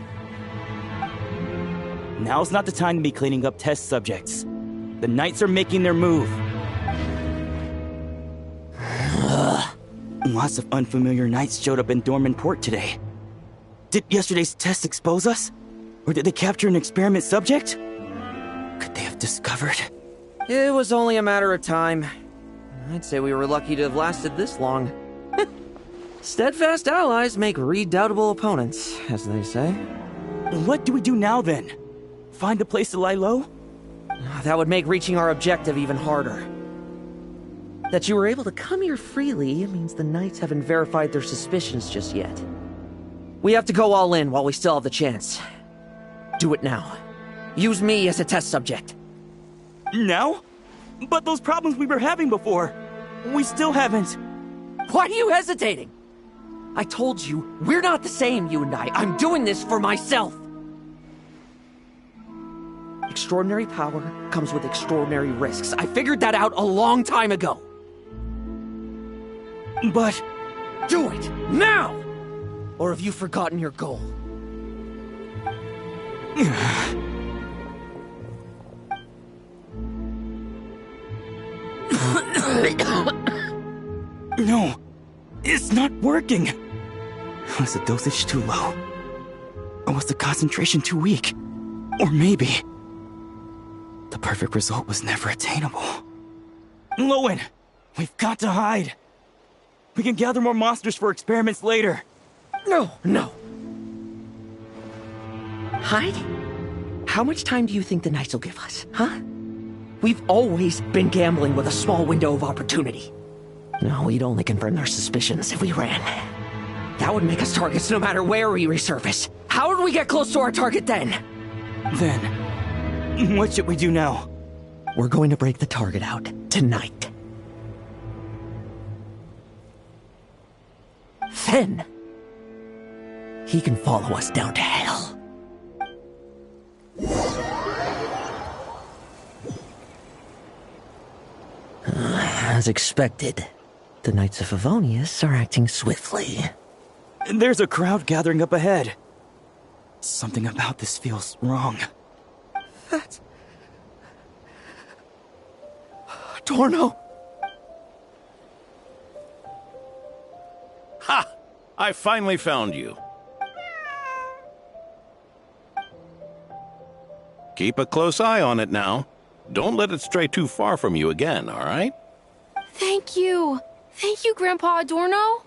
Now's not the time to be cleaning up test subjects. The Knights are making their move. Lots of unfamiliar Knights showed up in Dorman Port today. Did yesterday's test expose us? Or did they capture an experiment subject? Could they have discovered? It was only a matter of time. I'd say we were lucky to have lasted this long. Steadfast allies make redoubtable opponents, as they say. What do we do now, then? Find a place to lie low? That would make reaching our objective even harder. That you were able to come here freely means the Knights haven't verified their suspicions just yet. We have to go all in while we still have the chance. Do it now. Use me as a test subject. Now? But those problems we were having before, we still haven't. Why are you hesitating? I told you, we're not the same, you and I. I'm doing this for myself. Extraordinary power comes with extraordinary risks. I figured that out a long time ago. But do it now! Or have you forgotten your goal? No, it's not working. Was the dosage too low? Or was the concentration too weak? Or maybe the perfect result was never attainable. Lohen, we've got to hide. We can gather more monsters for experiments later. No. Hide? How much time do you think the Knights will give us, huh? We've always been gambling with a small window of opportunity. No, we'd only confirm their suspicions if we ran. That would make us targets no matter where we resurface. How would we get close to our target then? Then, what should we do now? We're going to break the target out tonight. Then, he can follow us down to hell. As expected, the Knights of Favonius are acting swiftly. There's a crowd gathering up ahead. Something about this feels wrong. That's... Adorno! Ha! I finally found you. Keep a close eye on it now. Don't let it stray too far from you again, all right? Thank you. Thank you, Grandpa Adorno.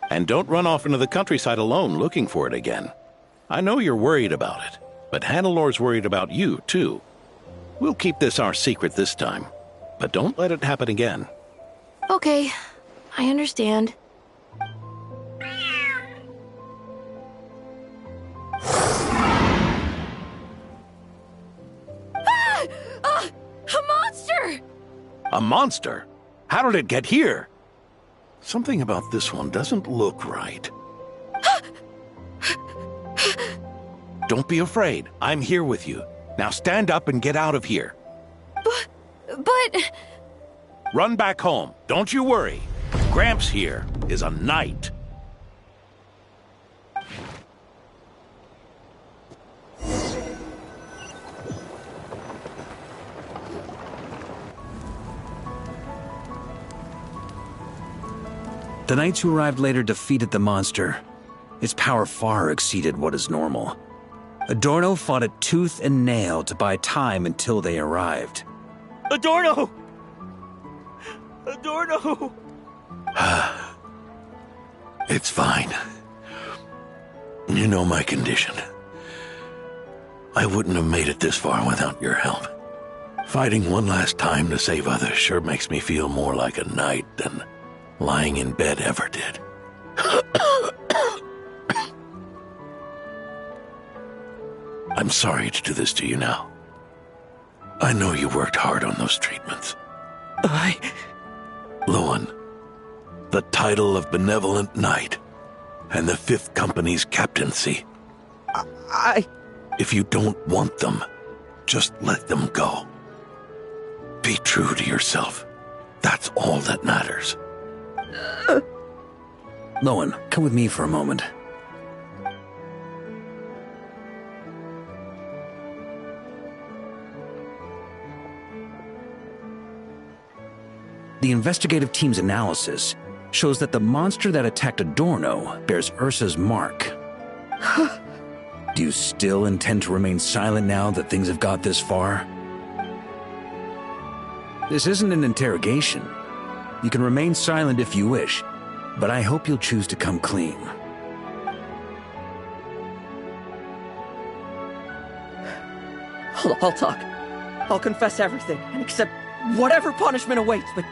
And don't run off into the countryside alone looking for it again. I know you're worried about it, but Hannelor's worried about you, too. We'll keep this our secret this time, but don't let it happen again. Okay, I understand. A monster! A monster? How did it get here? Something about this one doesn't look right. Don't be afraid. I'm here with you. Now stand up and get out of here. But... Run back home. Don't you worry. Gramps here is a knight. The knights who arrived later defeated the monster. Its power far exceeded what is normal. Adorno fought it tooth and nail to buy time until they arrived. Adorno! Adorno! It's fine. You know my condition. I wouldn't have made it this far without your help. Fighting one last time to save others sure makes me feel more like a knight than lying in bed ever did. I'm sorry to do this to you now. I know you worked hard on those treatments. Lohen, the title of Benevolent Knight and the 5th Company's captaincy. If you don't want them, just let them go. Be true to yourself. That's all that matters. Lohen, come with me for a moment. The investigative team's analysis shows that the monster that attacked Adorno bears Ursa's mark. Do you still intend to remain silent now that things have got this far? This isn't an interrogation. You can remain silent if you wish, but I hope you'll choose to come clean. I'll talk. I'll confess everything and accept whatever punishment awaits, but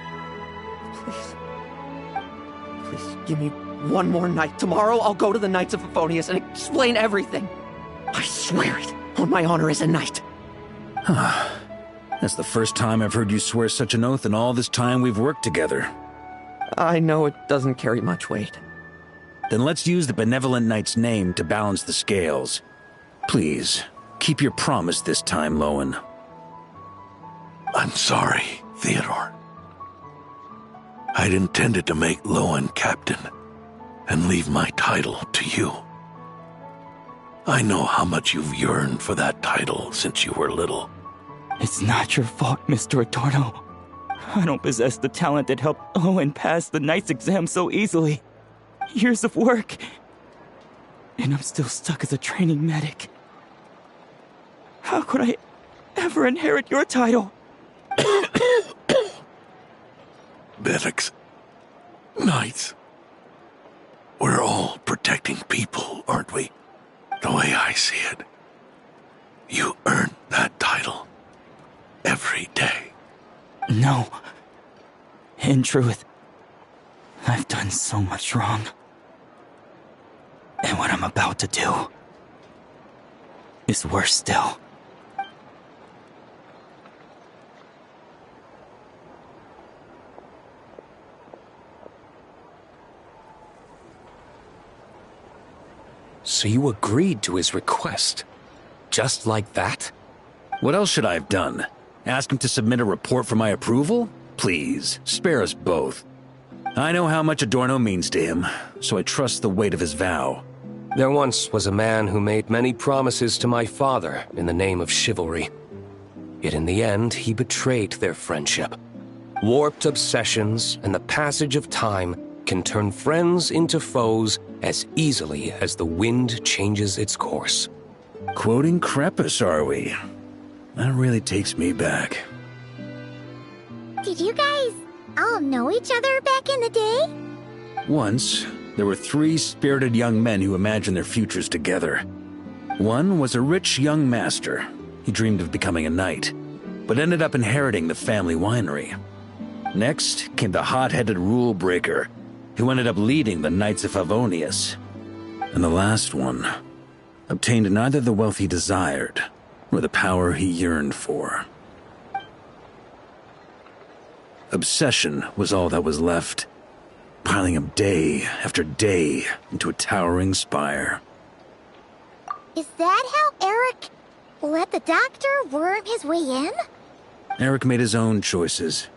please give me one more night. Tomorrow I'll go to the Knights of Favonius and explain everything. I swear it on my honor as a knight. That's the first time I've heard you swear such an oath in all this time we've worked together. I know it doesn't carry much weight. Then let's use the Benevolent Knight's name to balance the scales. Please, keep your promise this time, Lohen. I'm sorry, Theodore. I'd intended to make Lohen captain and leave my title to you. I know how much you've yearned for that title since you were little. It's not your fault, Mr. Adorno. I don't possess the talent that helped Lohen pass the knight's exam so easily. Years of work, and I'm still stuck as a training medic. How could I ever inherit your title? Medics, knights, we're all protecting people, aren't we? The way I see it, you earn that title every day. No. In truth, I've done so much wrong. And what I'm about to do is worse still. So you agreed to his request? Just like that? What else should I have done? Ask him to submit a report for my approval? Please, spare us both. I know how much Adorno means to him, so I trust the weight of his vow. There once was a man who made many promises to my father in the name of chivalry. Yet in the end, he betrayed their friendship. Warped obsessions and the passage of time can turn friends into foes as easily as the wind changes its course. Quoting Crepus, are we? That really takes me back. Did you guys all know each other back in the day? Once, there were 3 spirited young men who imagined their futures together. One was a rich young master. He dreamed of becoming a knight, but ended up inheriting the family winery. Next came the hot-headed rule breaker, who ended up leading the Knights of Favonius. And the last one obtained neither the wealth he desired, nor the power he yearned for. Obsession was all that was left, piling up day after day into a towering spire. Is that how Eric let the doctor worm his way in? Eric made his own choices,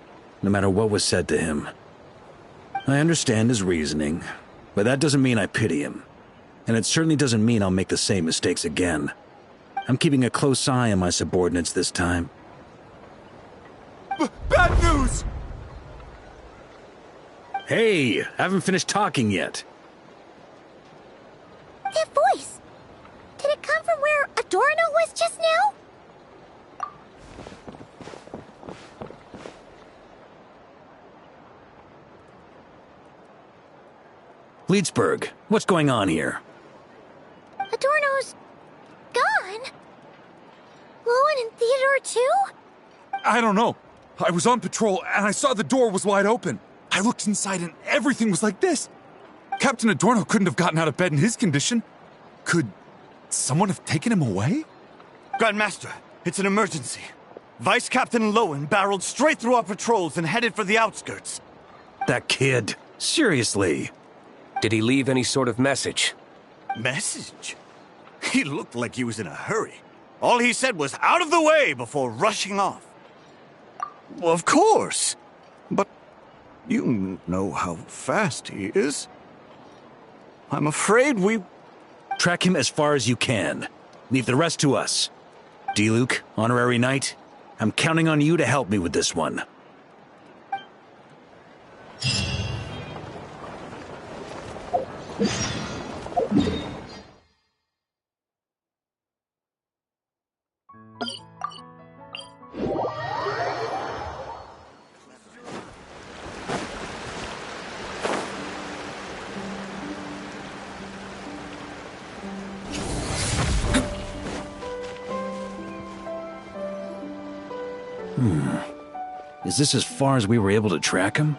no matter what was said to him. I understand his reasoning, but that doesn't mean I pity him. And it certainly doesn't mean I'll make the same mistakes again. I'm keeping a close eye on my subordinates this time. Bad news! Hey, haven't finished talking yet. That voice! Did it come from where Adorno was just now? Leedsburg, what's going on here? Adorno's gone? Lohen and Theodore too? I don't know. I was on patrol and I saw the door was wide open. I looked inside and everything was like this. Captain Adorno couldn't have gotten out of bed in his condition. Could someone have taken him away? Grandmaster, it's an emergency. Vice Captain Lohen barreled straight through our patrols and headed for the outskirts. That kid, seriously. Did he leave any sort of message? Message? He looked like he was in a hurry. All he said was out of the way before rushing off. Well, of course. But you know how fast he is. I'm afraid we... Track him as far as you can. Leave the rest to us. D-Luke, honorary knight, I'm counting on you to help me with this one. Is this as far as we were able to track him?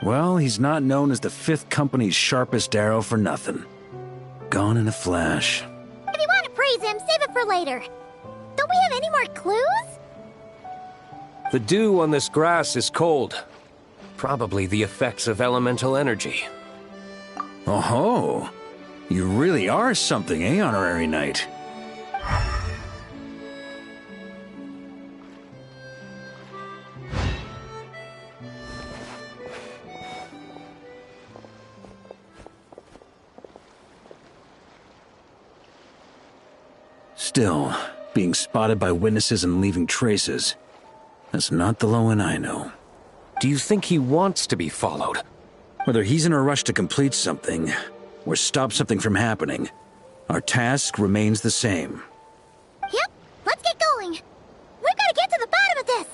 Well, he's not known as the 5th Company's sharpest arrow for nothing. Gone in a flash. If you want to praise him, save it for later. Don't we have any more clues? The dew on this grass is cold. Probably the effects of elemental energy. Oh, you really are something, eh, Honorary Knight? Still, being spotted by witnesses and leaving traces, that's not the Lohen I know. Do you think he wants to be followed? Whether he's in a rush to complete something, or stop something from happening, our task remains the same. Yep, let's get going. We've got to get to the bottom of this.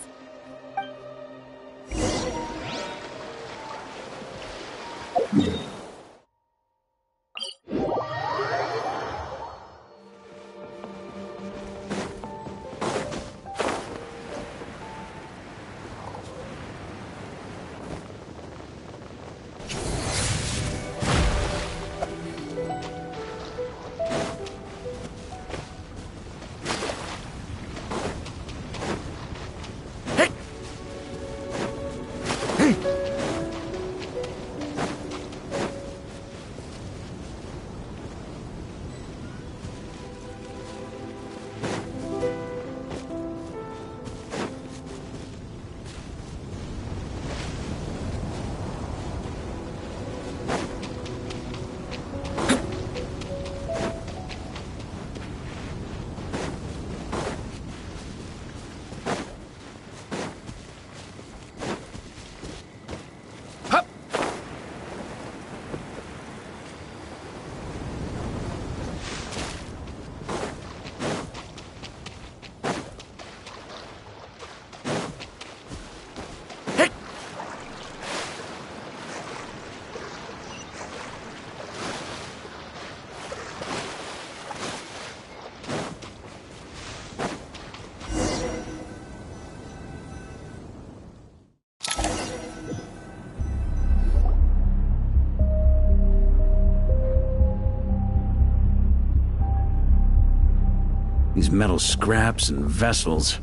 These metal scraps and vessels.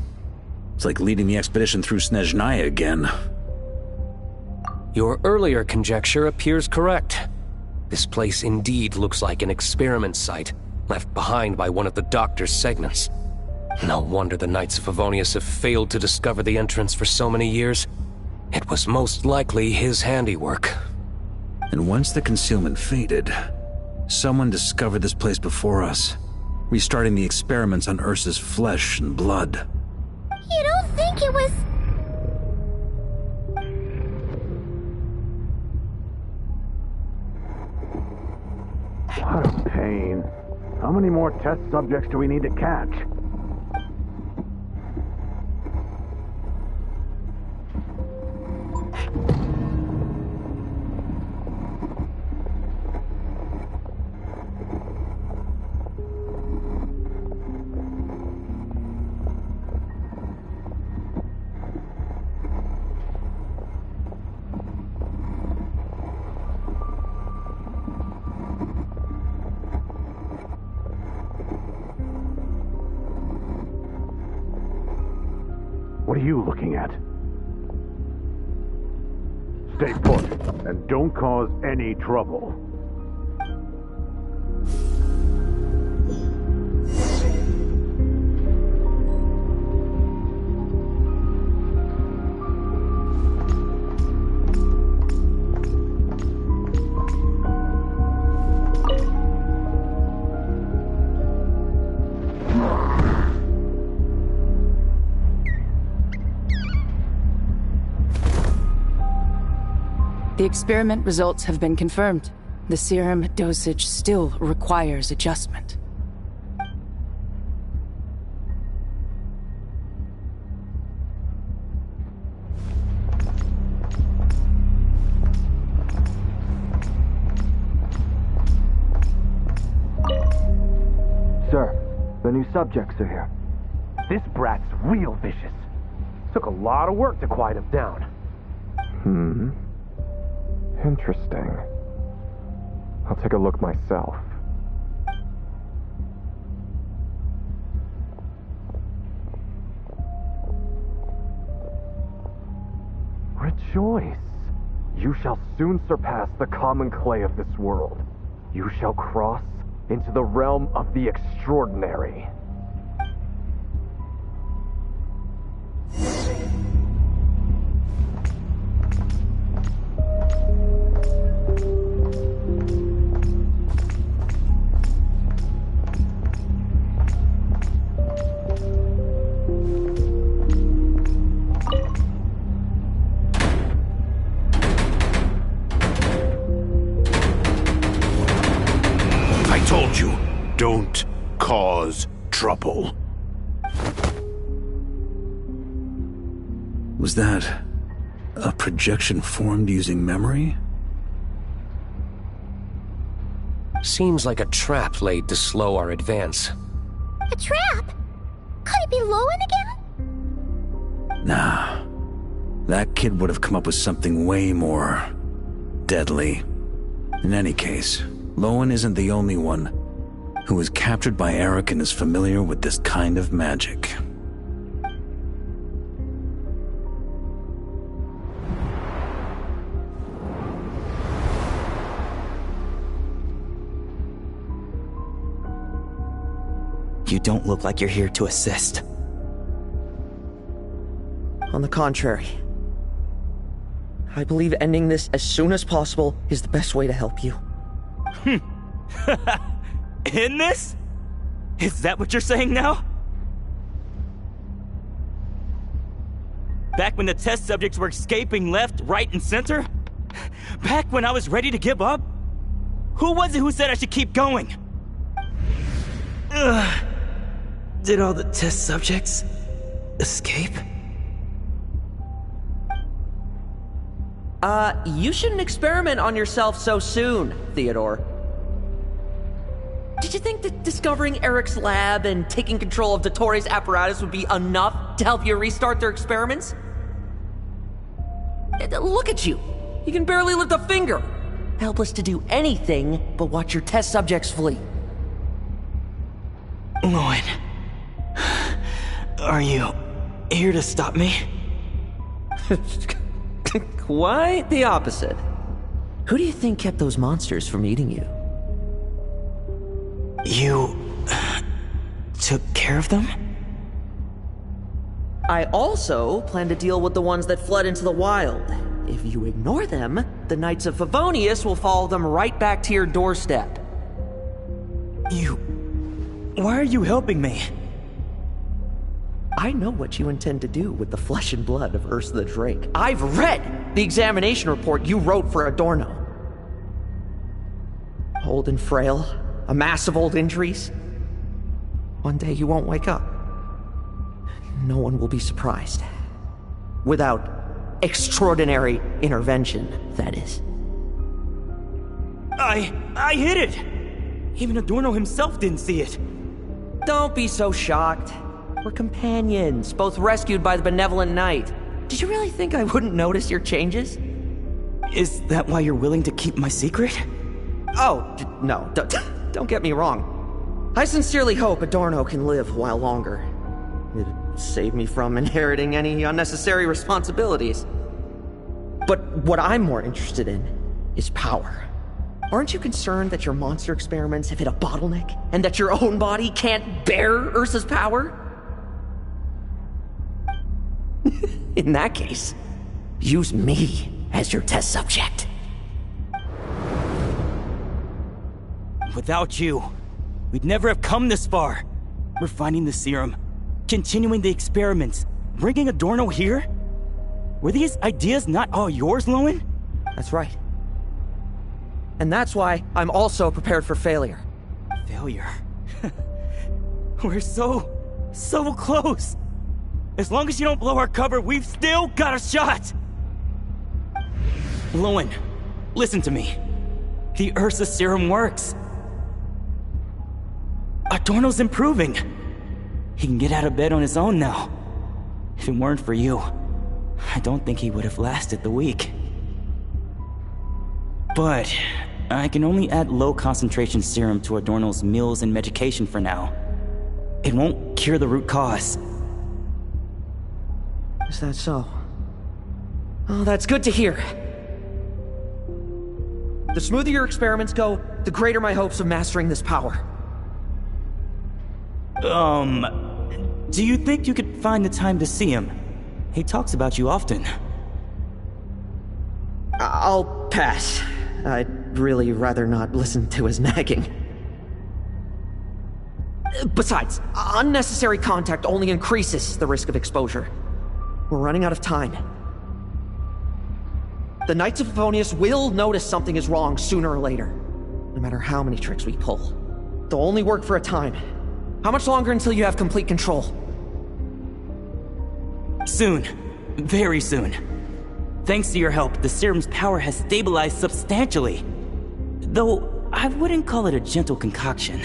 It's like leading the expedition through Snezhnaya again. Your earlier conjecture appears correct. This place indeed looks like an experiment site, left behind by one of the Doctor's segments. No wonder the Knights of Favonius have failed to discover the entrance for so many years. It was most likely his handiwork. And once the concealment faded, someone discovered this place before us, restarting the experiments on Ursa's flesh and blood. You don't think it was... What a pain. How many more test subjects do we need to catch? What are you looking at? Stay put, and don't cause any trouble. The experiment results have been confirmed. The serum dosage still requires adjustment. Sir, the new subjects are here. This brat's real vicious. Took a lot of work to quiet him down. Interesting. I'll take a look myself. Rejoice. You shall soon surpass the common clay of this world. You shall cross into the realm of the extraordinary. I told you, don't cause trouble. Was that a projection formed using memory? Seems like a trap laid to slow our advance. A trap? Could it be Lohen again? Nah. That kid would have come up with something way more deadly. In any case, Lohen isn't the only one who was captured by Eric and is familiar with this kind of magic. You don't look like you're here to assist. On the contrary, I believe ending this as soon as possible is the best way to help you. In this? Is that what you're saying now? Back when the test subjects were escaping left, right, and center? Back when I was ready to give up? Who was it who said I should keep going? Did all the test subjects escape? You shouldn't experiment on yourself so soon, Theodore. Did you think that discovering Eric's lab and taking control of Dottoro's apparatus would be enough to help you restart their experiments? Look at you. You can barely lift a finger. Helpless to do anything but watch your test subjects flee. Lohen, are you here to stop me? Quite the opposite. Who do you think kept those monsters from eating you? You took care of them? I also plan to deal with the ones that fled into the wild. If you ignore them, the Knights of Favonius will follow them right back to your doorstep. Why are you helping me? I know what you intend to do with the flesh and blood of Ursa the Drake. I've read the examination report you wrote for Adorno. Old and frail, a mass of old injuries. One day you won't wake up. No one will be surprised. Without extraordinary intervention, that is. I hid it! Even Adorno himself didn't see it. Don't be so shocked. We're companions, both rescued by the benevolent knight. Did you really think I wouldn't notice your changes? Is that why you're willing to keep my secret? Oh, no, don't get me wrong. I sincerely hope Adorno can live a while longer. It'd save me from inheriting any unnecessary responsibilities. But what I'm more interested in is power. Aren't you concerned that your monster experiments have hit a bottleneck, and that your own body can't bear Ursa's power? In that case, use me as your test subject. Without you, we'd never have come this far. We're finding the serum, continuing the experiments, bringing Adorno here? Were these ideas not all yours, Lohen? That's right. And that's why I'm also prepared for failure. Failure? We're so close. As long as you don't blow our cover, we've still got a shot! Lohen, listen to me. The Ursa serum works. Adorno's improving. He can get out of bed on his own now. If it weren't for you, I don't think he would have lasted the week. But I can only add low concentration serum to Adorno's meals and medication for now. It won't cure the root cause. Is that so? Oh, that's good to hear. The smoother your experiments go, the greater my hopes of mastering this power. Do you think you could find the time to see him? He talks about you often. I'll pass. I'd really rather not listen to his nagging. Besides, unnecessary contact only increases the risk of exposure. We're running out of time. The Knights of Favonius will notice something is wrong sooner or later, no matter how many tricks we pull. They'll only work for a time. How much longer until you have complete control? Soon. Very soon. Thanks to your help, the serum's power has stabilized substantially. Though, I wouldn't call it a gentle concoction.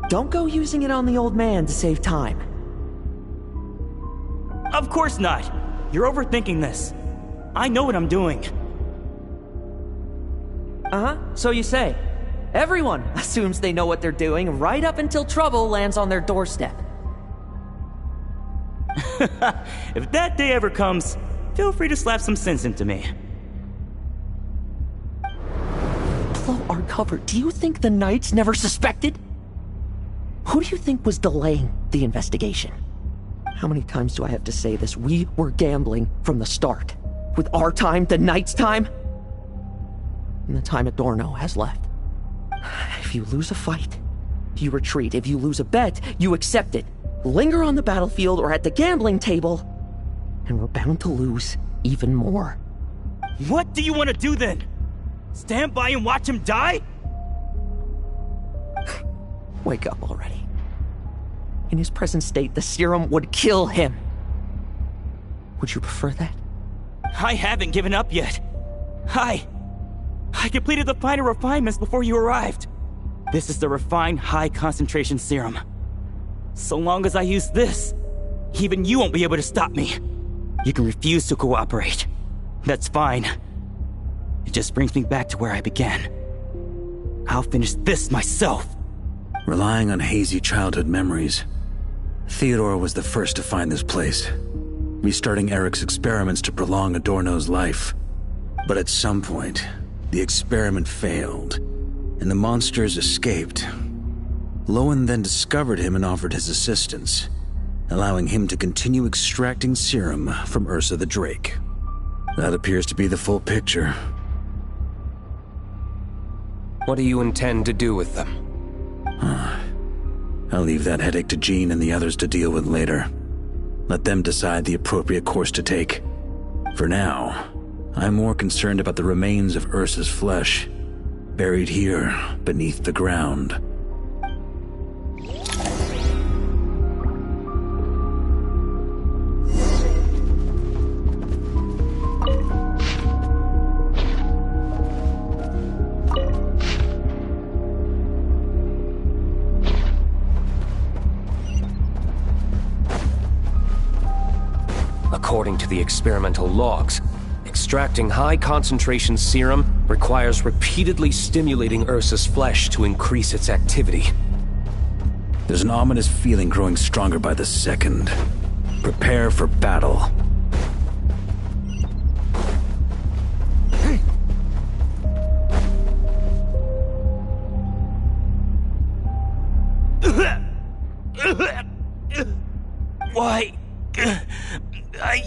Don't go using it on the old man to save time. Of course not! You're overthinking this. I know what I'm doing. Uh-huh, so you say. Everyone assumes they know what they're doing right up until trouble lands on their doorstep. If that day ever comes, feel free to slap some sense into me. Below our cover, do you think the Knights never suspected? Who do you think was delaying the investigation? How many times do I have to say this? We were gambling from the start. With our time, the Knights' time, and the time Adorno has left. If you lose a fight, you retreat. If you lose a bet, you accept it. Linger on the battlefield or at the gambling table, and we're bound to lose even more. What do you want to do then? Stand by and watch him die? Wake up already. In his present state, the serum would kill him. Would you prefer that? I haven't given up yet. I completed the final refinements before you arrived. This is the refined high-concentration serum. So long as I use this, even you won't be able to stop me. You can refuse to cooperate. That's fine. It just brings me back to where I began. I'll finish this myself. Relying on hazy childhood memories, Theodore was the first to find this place, restarting Eric's experiments to prolong Adorno's life. But at some point, the experiment failed, and the monsters escaped. Lohen then discovered him and offered his assistance, allowing him to continue extracting serum from Ursa the Drake. That appears to be the full picture. What do you intend to do with them? I'll leave that headache to Jean and the others to deal with later. Let them decide the appropriate course to take. For now, I'm more concerned about the remains of Ursa's flesh, buried here beneath the ground. According to the experimental logs, extracting high-concentration serum requires repeatedly stimulating Ursa's flesh to increase its activity. There's an ominous feeling growing stronger by the second. Prepare for battle. Why? I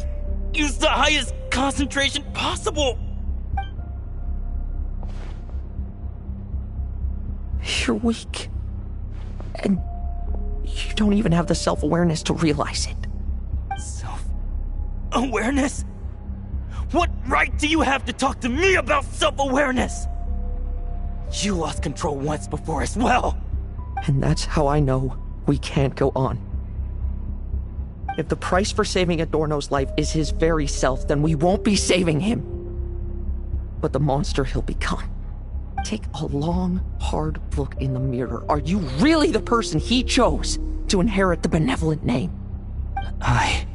used the highest concentration possible! You're weak. And you don't even have the self-awareness to realize it. Self-awareness? What right do you have to talk to me about self-awareness? You lost control once before as well. And that's how I know we can't go on. If the price for saving Adorno's life is his very self, then we won't be saving him, but the monster he'll become. Take a long, hard look in the mirror. Are you really the person he chose to inherit the benevolent name? I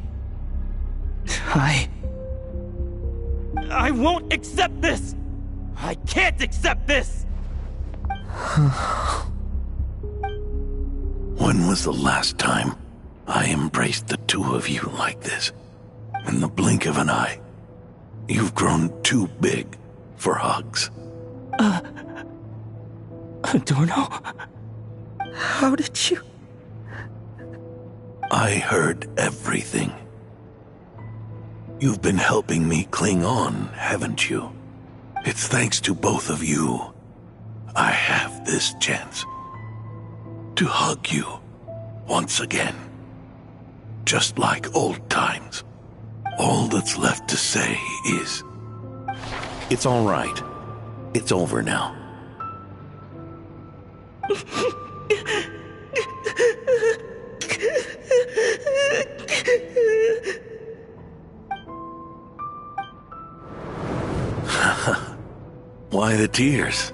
won't accept this! I can't accept this! When was the last time I embraced the two of you like this? In the blink of an eye. You've grown too big for hugs. Adorno? How did you... I heard everything. You've been helping me cling on, haven't you? It's thanks to both of you I have this chance to hug you once again. Just like old times. All that's left to say is... It's all right. It's over now. Why the tears?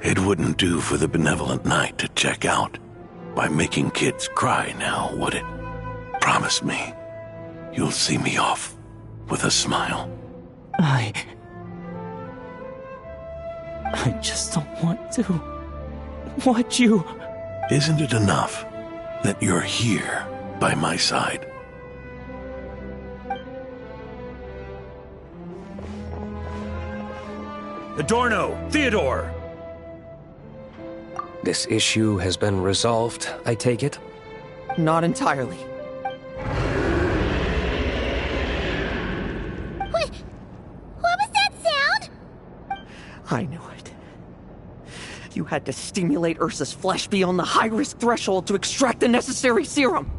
It wouldn't do for the benevolent knight to check out by making kids cry now, would it? Promise me you'll see me off with a smile. I just don't want to watch you. Isn't it enough that you're here by my side? Adorno! Theodore! This issue has been resolved, I take it? Not entirely. What was that sound? I knew it. You had to stimulate Ursa's flesh beyond the high-risk threshold to extract the necessary serum.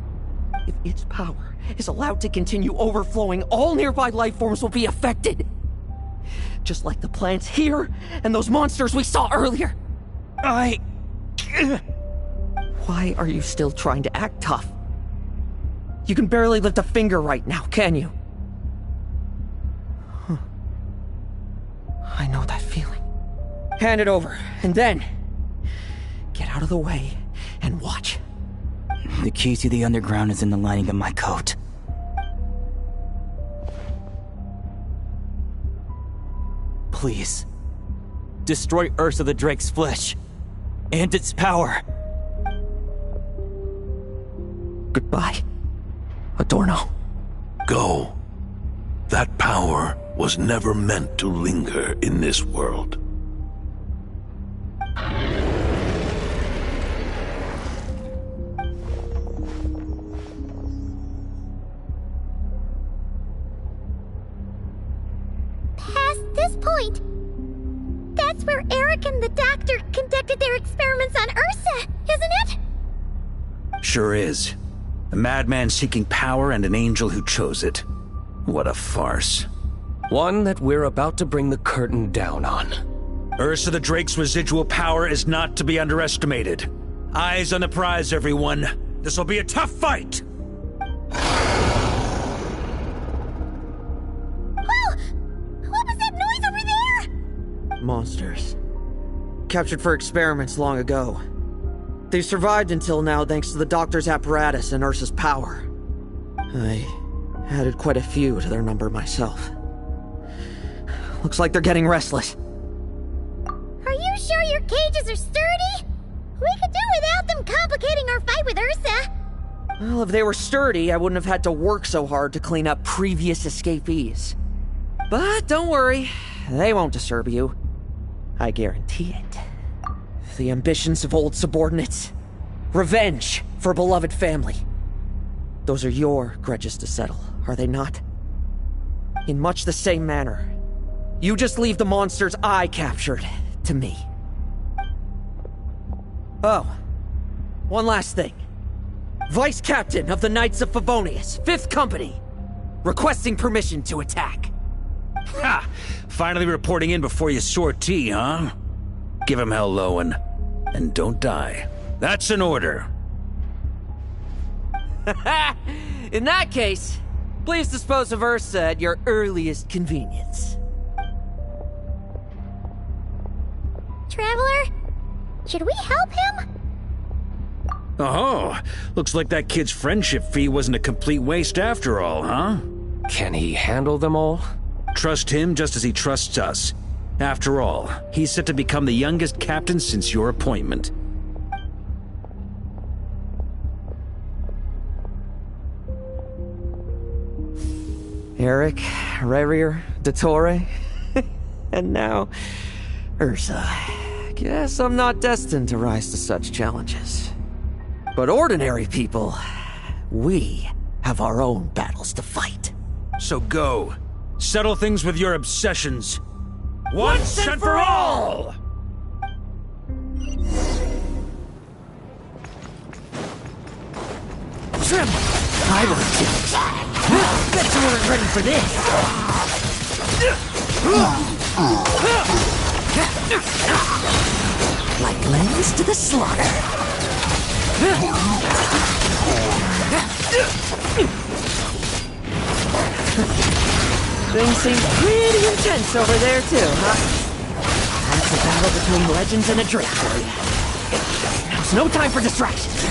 If its power is allowed to continue overflowing, all nearby life forms will be affected. Just like the plants here and those monsters we saw earlier. Why are you still trying to act tough? You can barely lift a finger right now, can you? Huh. I know that feeling. Hand it over, and then... get out of the way and watch. The key to the underground is in the lining of my coat. Please. Destroy Ursa the Drake's flesh. And its power. Goodbye, Adorno. Go. That power was never meant to linger in this world. Past this point, that's where Eric and the doctor conducted their experiments on Ursa, isn't it? Sure is. A madman seeking power and an angel who chose it. What a farce. One that we're about to bring the curtain down on. Ursa the Drake's residual power is not to be underestimated. Eyes on the prize, everyone. This will be a tough fight! Oh! What was that noise over there? Monsters. Captured for experiments long ago. They've survived until now thanks to the doctor's apparatus and Ursa's power. I added quite a few to their number myself. Looks like they're getting restless. Are you sure your cages are sturdy? We could do without them complicating our fight with Ursa. Well, if they were sturdy, I wouldn't have had to work so hard to clean up previous escapees. But don't worry, they won't disturb you. I guarantee it. The ambitions of old subordinates. Revenge for beloved family. Those are your grudges to settle, are they not? In much the same manner, you just leave the monsters I captured to me. Oh, one last thing. Vice Captain of the Knights of Favonius, 5th Company, requesting permission to attack. Ha! Finally reporting in before you sortie, huh? Give him hell, Lohen. And don't die. That's an order. In that case, please dispose of Ursa at your earliest convenience. Traveler, should we help him? Oh, looks like that kid's friendship fee wasn't a complete waste after all, huh? Can he handle them all? Trust him just as he trusts us. After all, he's set to become the youngest captain since your appointment. Eric, Rerir, Dottore, and now Ursa. Guess I'm not destined to rise to such challenges. But ordinary people, we have our own battles to fight. So go. Settle things with your obsessions. Once and for all! Tremble! I will judge. Bet you weren't ready for this. Like lambs to the slaughter. Things seem pretty intense over there too, huh? That's a battle between legends and a drake for you. Now's no time for distractions.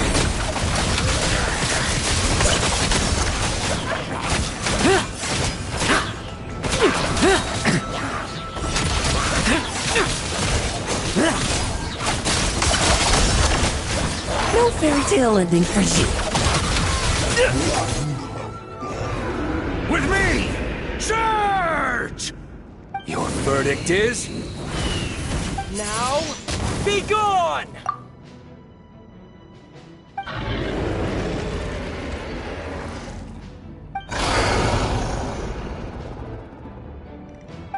No fairy tale ending for you. With me! Charge! Your verdict is... Now, be gone!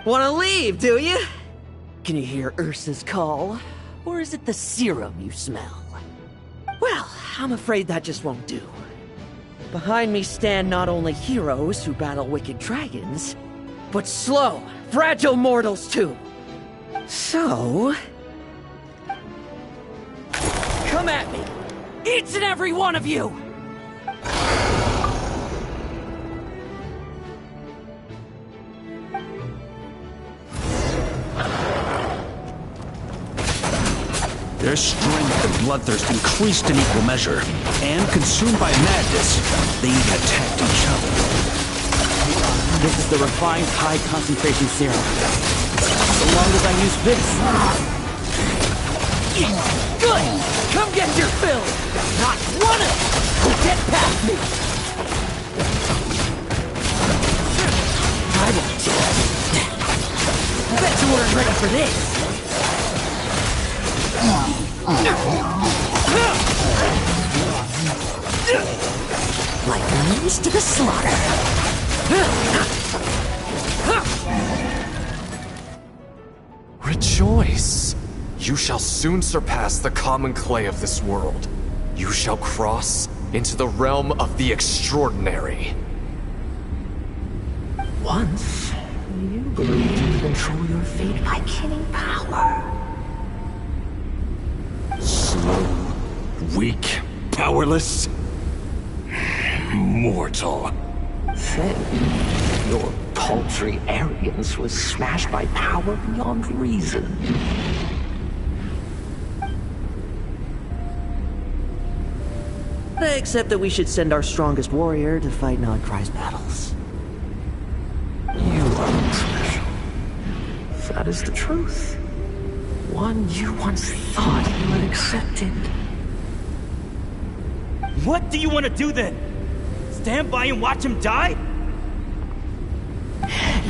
Wanna leave, do you? Can you hear Ursa's call? Or is it the serum you smell? Well, I'm afraid that just won't do. Behind me stand not only heroes who battle wicked dragons, but slow, fragile mortals too. So... come at me! Each and every one of you! Their strength and bloodthirst increased in equal measure, and consumed by madness, they attacked each other. This is the refined high-concentration serum. So long as I use this... Good! Come get your fill! Not one of you will get past me! I won't judge. Bet you weren't ready for this! Like lambs to the slaughter. Rejoice! You shall soon surpass the common clay of this world. You shall cross into the realm of the extraordinary. Once, you believed you could control your fate by killing power. Slow, weak, powerless, mortal. Then, your paltry arrogance was smashed by power beyond reason. Except that we should send our strongest warrior to fight Nodcry's battles. You are special. That is the truth. One you once thought you had accepted. What do you want to do then? Stand by and watch him die?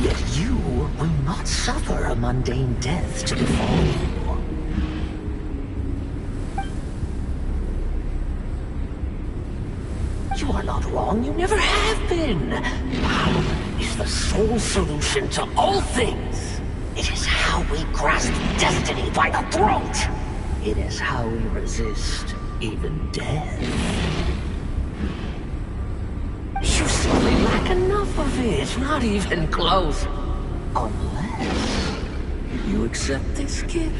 Yet you will not suffer a mundane death to befall you. You are not wrong, you never have been. Power is the sole solution to all things. It is how we grasp destiny by the throat. It is how we resist even death. You simply lack enough of it, not even close. Unless you accept this gift.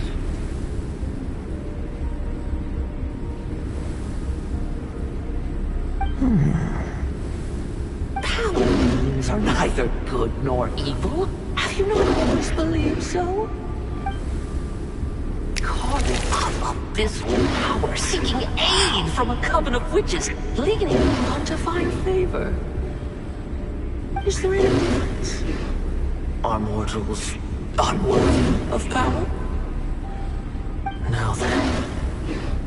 Power means are neither good nor evil. Have you not always believed so? Carving up abysmal power, seeking aid from a coven of witches, leading you on to find favor. Is there any difference? Are mortals unworthy of power? Now then,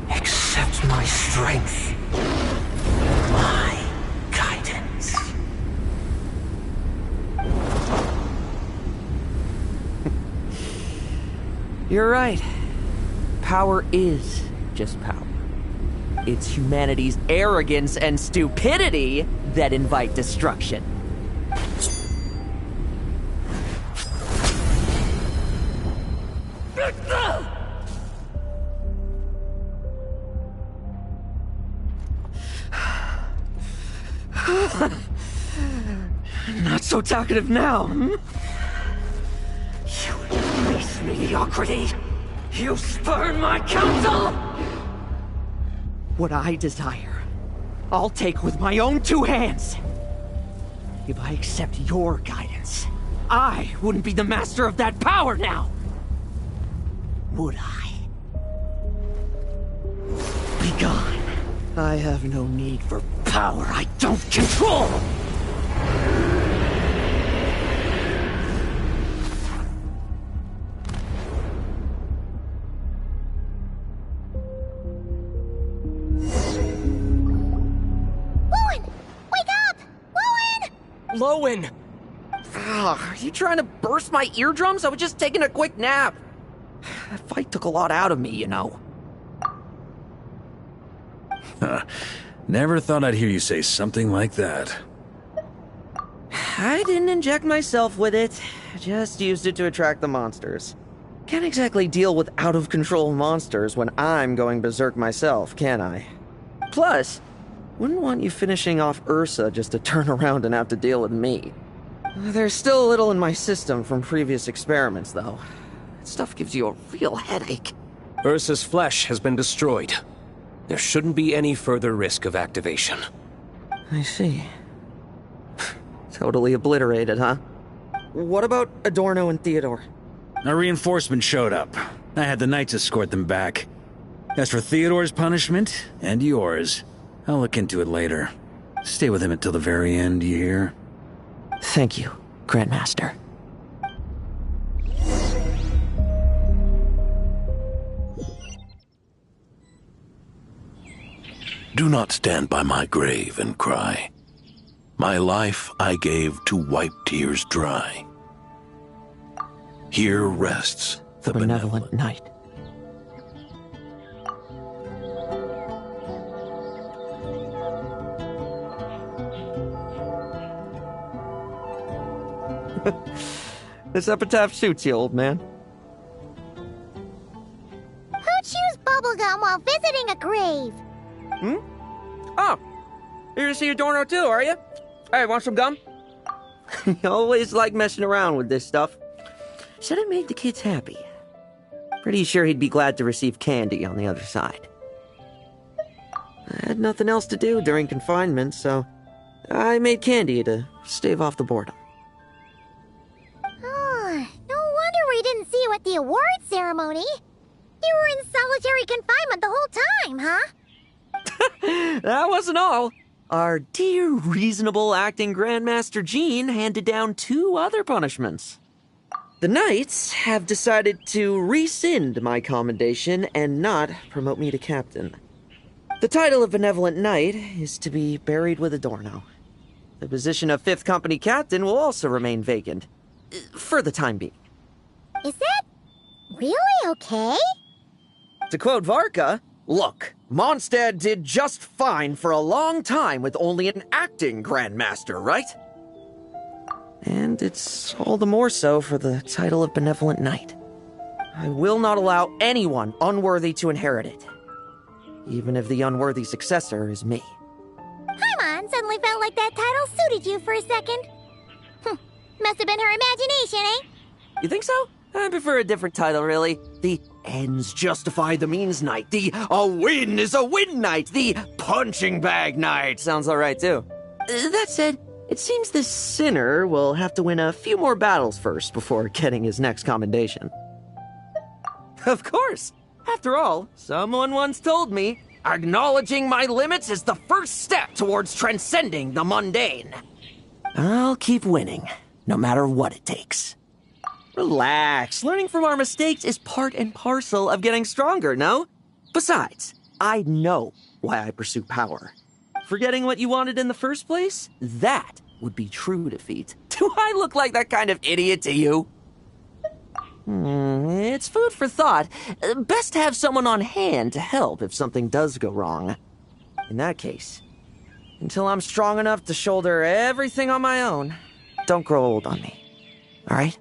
accept my strength, my guidance. You're right. Power is just power. It's humanity's arrogance and stupidity that invite destruction. Not so talkative now, hmm? You base mediocrity! You spurn my counsel! What I desire, I'll take with my own two hands. If I accept your guidance, I wouldn't be the master of that power now. Would I? Be gone. I have no need for power I don't control! Lohen! Are you trying to burst my eardrums? I was just taking a quick nap. That fight took a lot out of me, you know. Never thought I'd hear you say something like that. I didn't inject myself with it. Just used it to attract the monsters. Can't exactly deal with out-of-control monsters when I'm going berserk myself, can I? Plus, wouldn't want you finishing off Ursa just to turn around and have to deal with me. There's still a little in my system from previous experiments, though. That stuff gives you a real headache. Ursa's flesh has been destroyed. There shouldn't be any further risk of activation. I see. Totally obliterated, huh? What about Adorno and Theodore? A reinforcement showed up. I had the Knights escort them back. As for Theodore's punishment, and yours, I'll look into it later. Stay with him until the very end, you hear? Thank you, Grandmaster. Do not stand by my grave and cry. My life I gave to wipe tears dry. Here rests the benevolent Knight. This epitaph suits you, old man. Who chews bubblegum while visiting a grave? Hmm? Oh, you're to see Adorno too, are you? Hey, want some gum? You always like messing around with this stuff. Said it made the kids happy. Pretty sure he'd be glad to receive candy on the other side. I had nothing else to do during confinement, so I made candy to stave off the boredom. Oh, no wonder we didn't see you at the award ceremony. You were in solitary confinement the whole time, huh? That wasn't all. Our dear, reasonable acting Grandmaster Jean handed down 2 other punishments. The Knights have decided to rescind my commendation and not promote me to captain. The title of Benevolent Knight is to be buried with Adorno. The position of 5th Company Captain will also remain vacant, for the time being. Is that really okay? To quote Varka, look, Mondstadt did just fine for a long time with only an acting Grandmaster, right? And it's all the more so for the title of Benevolent Knight. I will not allow anyone unworthy to inherit it, even if the unworthy successor is me. Paimon suddenly felt like that title suited you for a second. Must have been her imagination, eh? You think so? I prefer a different title, really. The ends justify the means knight. The a win is a win knight. The punching bag knight. Sounds alright, too. That said, it seems this sinner will have to win a few more battles first before getting his next commendation. Of course. After all, someone once told me, acknowledging my limits is the first step towards transcending the mundane. I'll keep winning, no matter what it takes. Relax. Learning from our mistakes is part and parcel of getting stronger, no? Besides, I know why I pursue power. Forgetting what you wanted in the first place? That would be true defeat. Do I look like that kind of idiot to you? It's food for thought. Best to have someone on hand to help if something does go wrong. In that case, until I'm strong enough to shoulder everything on my own, don't grow old on me. All right?